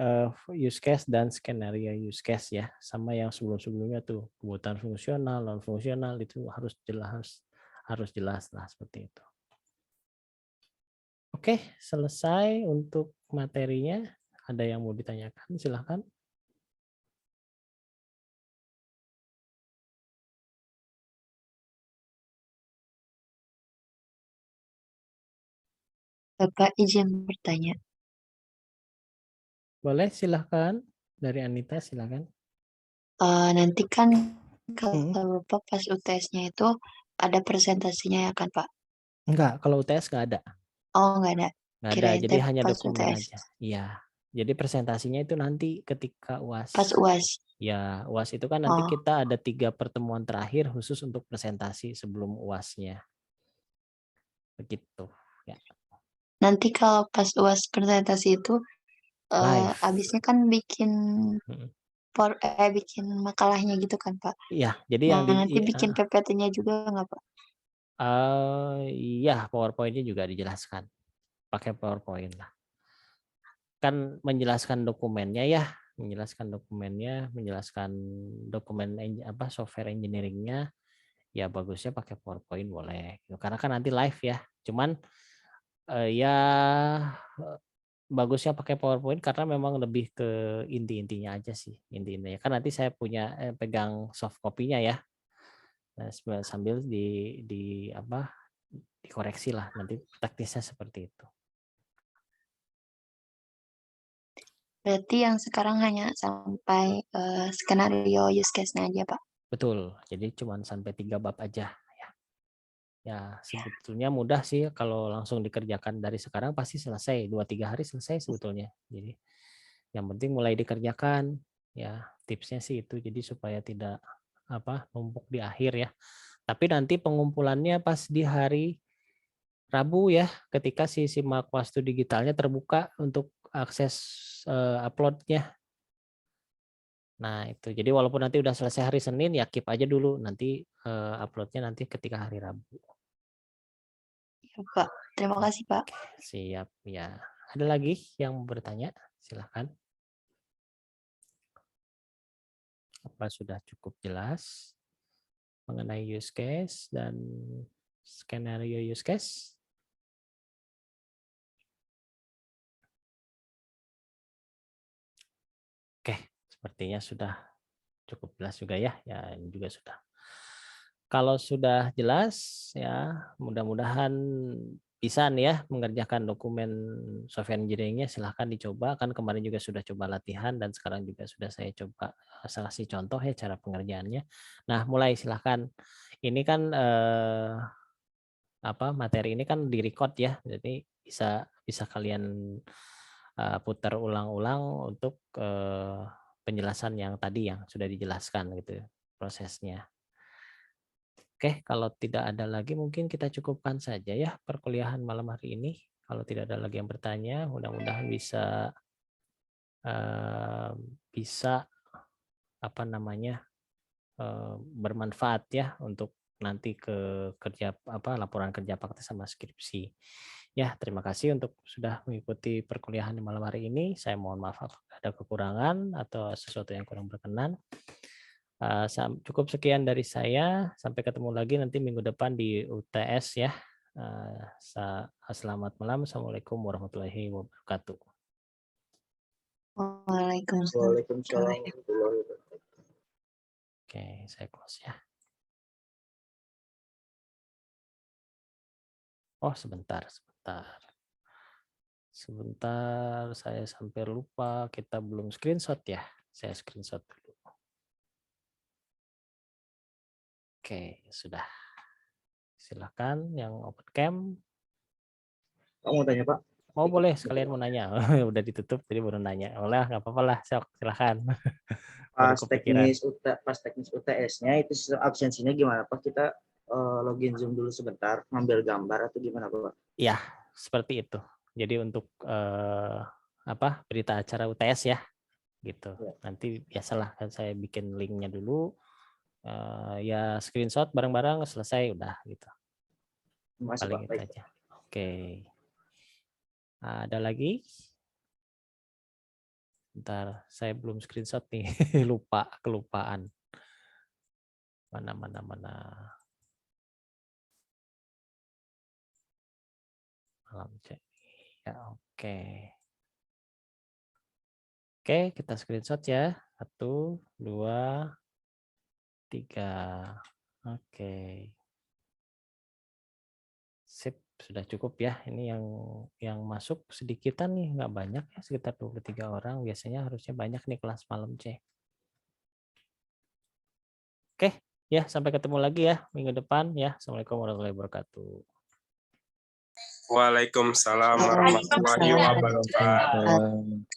use case dan skenario use case ya, sama yang sebelum-sebelumnya tuh kebutuhan fungsional, non fungsional itu harus jelas lah seperti itu. Oke, selesai untuk materinya. Ada yang mau ditanyakan? Silahkan. Bapak izin bertanya. Boleh, silahkan. Dari Anita, silahkan. Nanti kan kalau Bapak pas UTS-nya itu ada presentasinya ya kan Pak? Enggak, kalau UTS enggak ada. Oh nggak ada. Enggak ada, Kirain jadi teh hanya pas dokumen UTS. aja. Iya. Jadi presentasinya itu nanti ketika UAS. Pas UAS. Ya, UAS itu kan nanti Oh. kita ada 3 pertemuan terakhir khusus untuk presentasi sebelum UAS-nya. Begitu. Ya. Nanti kalau pas UAS presentasi itu Live. abisnya kan bikin bikin makalahnya gitu kan Pak? Iya, jadi yang nanti bikin PPT-nya juga nggak Pak? Iya, PowerPoint-nya juga dijelaskan. Pakai PowerPoint lah. Kan menjelaskan dokumennya ya, menjelaskan dokumen software engineering-nya, ya bagusnya pakai PowerPoint boleh. Karena kan nanti live ya. Cuman ya bagusnya pakai PowerPoint karena memang lebih ke inti-intinya aja sih, inti-intinya. Kan nanti saya punya pegang soft copy-nya ya. Nah, sambil dikoreksi lah nanti teknisnya seperti itu. Berarti yang sekarang hanya sampai skenario use case-nya aja Pak? Betul, jadi cuma sampai 3 bab aja ya. Ya sebetulnya mudah sih kalau langsung dikerjakan dari sekarang pasti selesai, 2-3 hari selesai sebetulnya. Jadi yang penting mulai dikerjakan ya, tipsnya sih itu, jadi supaya tidak numpuk di akhir ya. Tapi nanti pengumpulannya pas di hari Rabu ya, ketika si Simak Wastu digitalnya terbuka untuk akses uploadnya. Nah itu, jadi walaupun nanti udah selesai hari Senin ya keep aja dulu, nanti uploadnya nanti ketika hari Rabu. Ya Pak, terima kasih Pak. Siap ya. Ada lagi yang mau bertanya? Silahkan. Apa sudah cukup jelas mengenai use case dan skenario use case? Oke, sepertinya sudah cukup jelas juga ya. Ya, ini juga sudah. Kalau sudah jelas ya, mudah-mudahan bisa nih ya mengerjakan dokumen software engineering-nya. Silahkan dicoba, kan kemarin juga sudah coba latihan dan sekarang juga sudah saya coba kasih contoh ya cara pengerjaannya. Nah, mulai silahkan. Ini kan materi ini kan di-record ya, jadi bisa kalian putar ulang-ulang untuk penjelasan yang tadi yang sudah dijelaskan gitu prosesnya. Oke, kalau tidak ada lagi mungkin kita cukupkan saja ya perkuliahan malam hari ini. Kalau tidak ada lagi yang bertanya, mudah-mudahan bisa bermanfaat ya untuk nanti ke laporan kerja praktek sama skripsi. Ya, terima kasih untuk sudah mengikuti perkuliahan di malam hari ini. Saya mohon maaf ada kekurangan atau sesuatu yang kurang berkenan. Cukup sekian dari saya. Sampai ketemu lagi nanti minggu depan di UTS ya. Selamat malam. Assalamualaikum warahmatullahi wabarakatuh. Waalaikumsalam. Oke, saya close ya. Oh, sebentar. Sebentar, saya sampai lupa kita belum screenshot ya. Saya screenshot dulu. Oke, sudah. Silakan yang open cam. Kamu mau tanya Pak? Oh boleh, sekalian mau nanya. Udah ditutup, jadi baru nanya. Boleh, nggak apa-apa lah, sok silahkan. Baru kepikiran. Pas teknis UTS-nya itu sistem absensinya gimana Pak? Kita login Zoom dulu sebentar, ngambil gambar atau gimana Pak? Ya, seperti itu. Jadi untuk berita acara UTS ya, gitu. Ya. Nanti biasalah kan saya bikin linknya dulu, ya screenshot bareng-bareng selesai udah gitu. Masuk, Paling Pak. itu Baik. aja. Oke. Ada lagi? Bentar, saya belum screenshot nih, kelupaan. Mana. Malam cek. Ya, oke. Oke, kita screenshot ya. 1, 2, 3. Oke. Sip, sudah cukup ya. Ini yang masuk sedikitan nih, nggak banyak ya, sekitar 23 orang. Biasanya harusnya banyak nih kelas malam C. Oke, ya sampai ketemu lagi ya minggu depan ya. Assalamualaikum warahmatullahi wabarakatuh. Waalaikumsalam warahmatullahi wabarakatuh.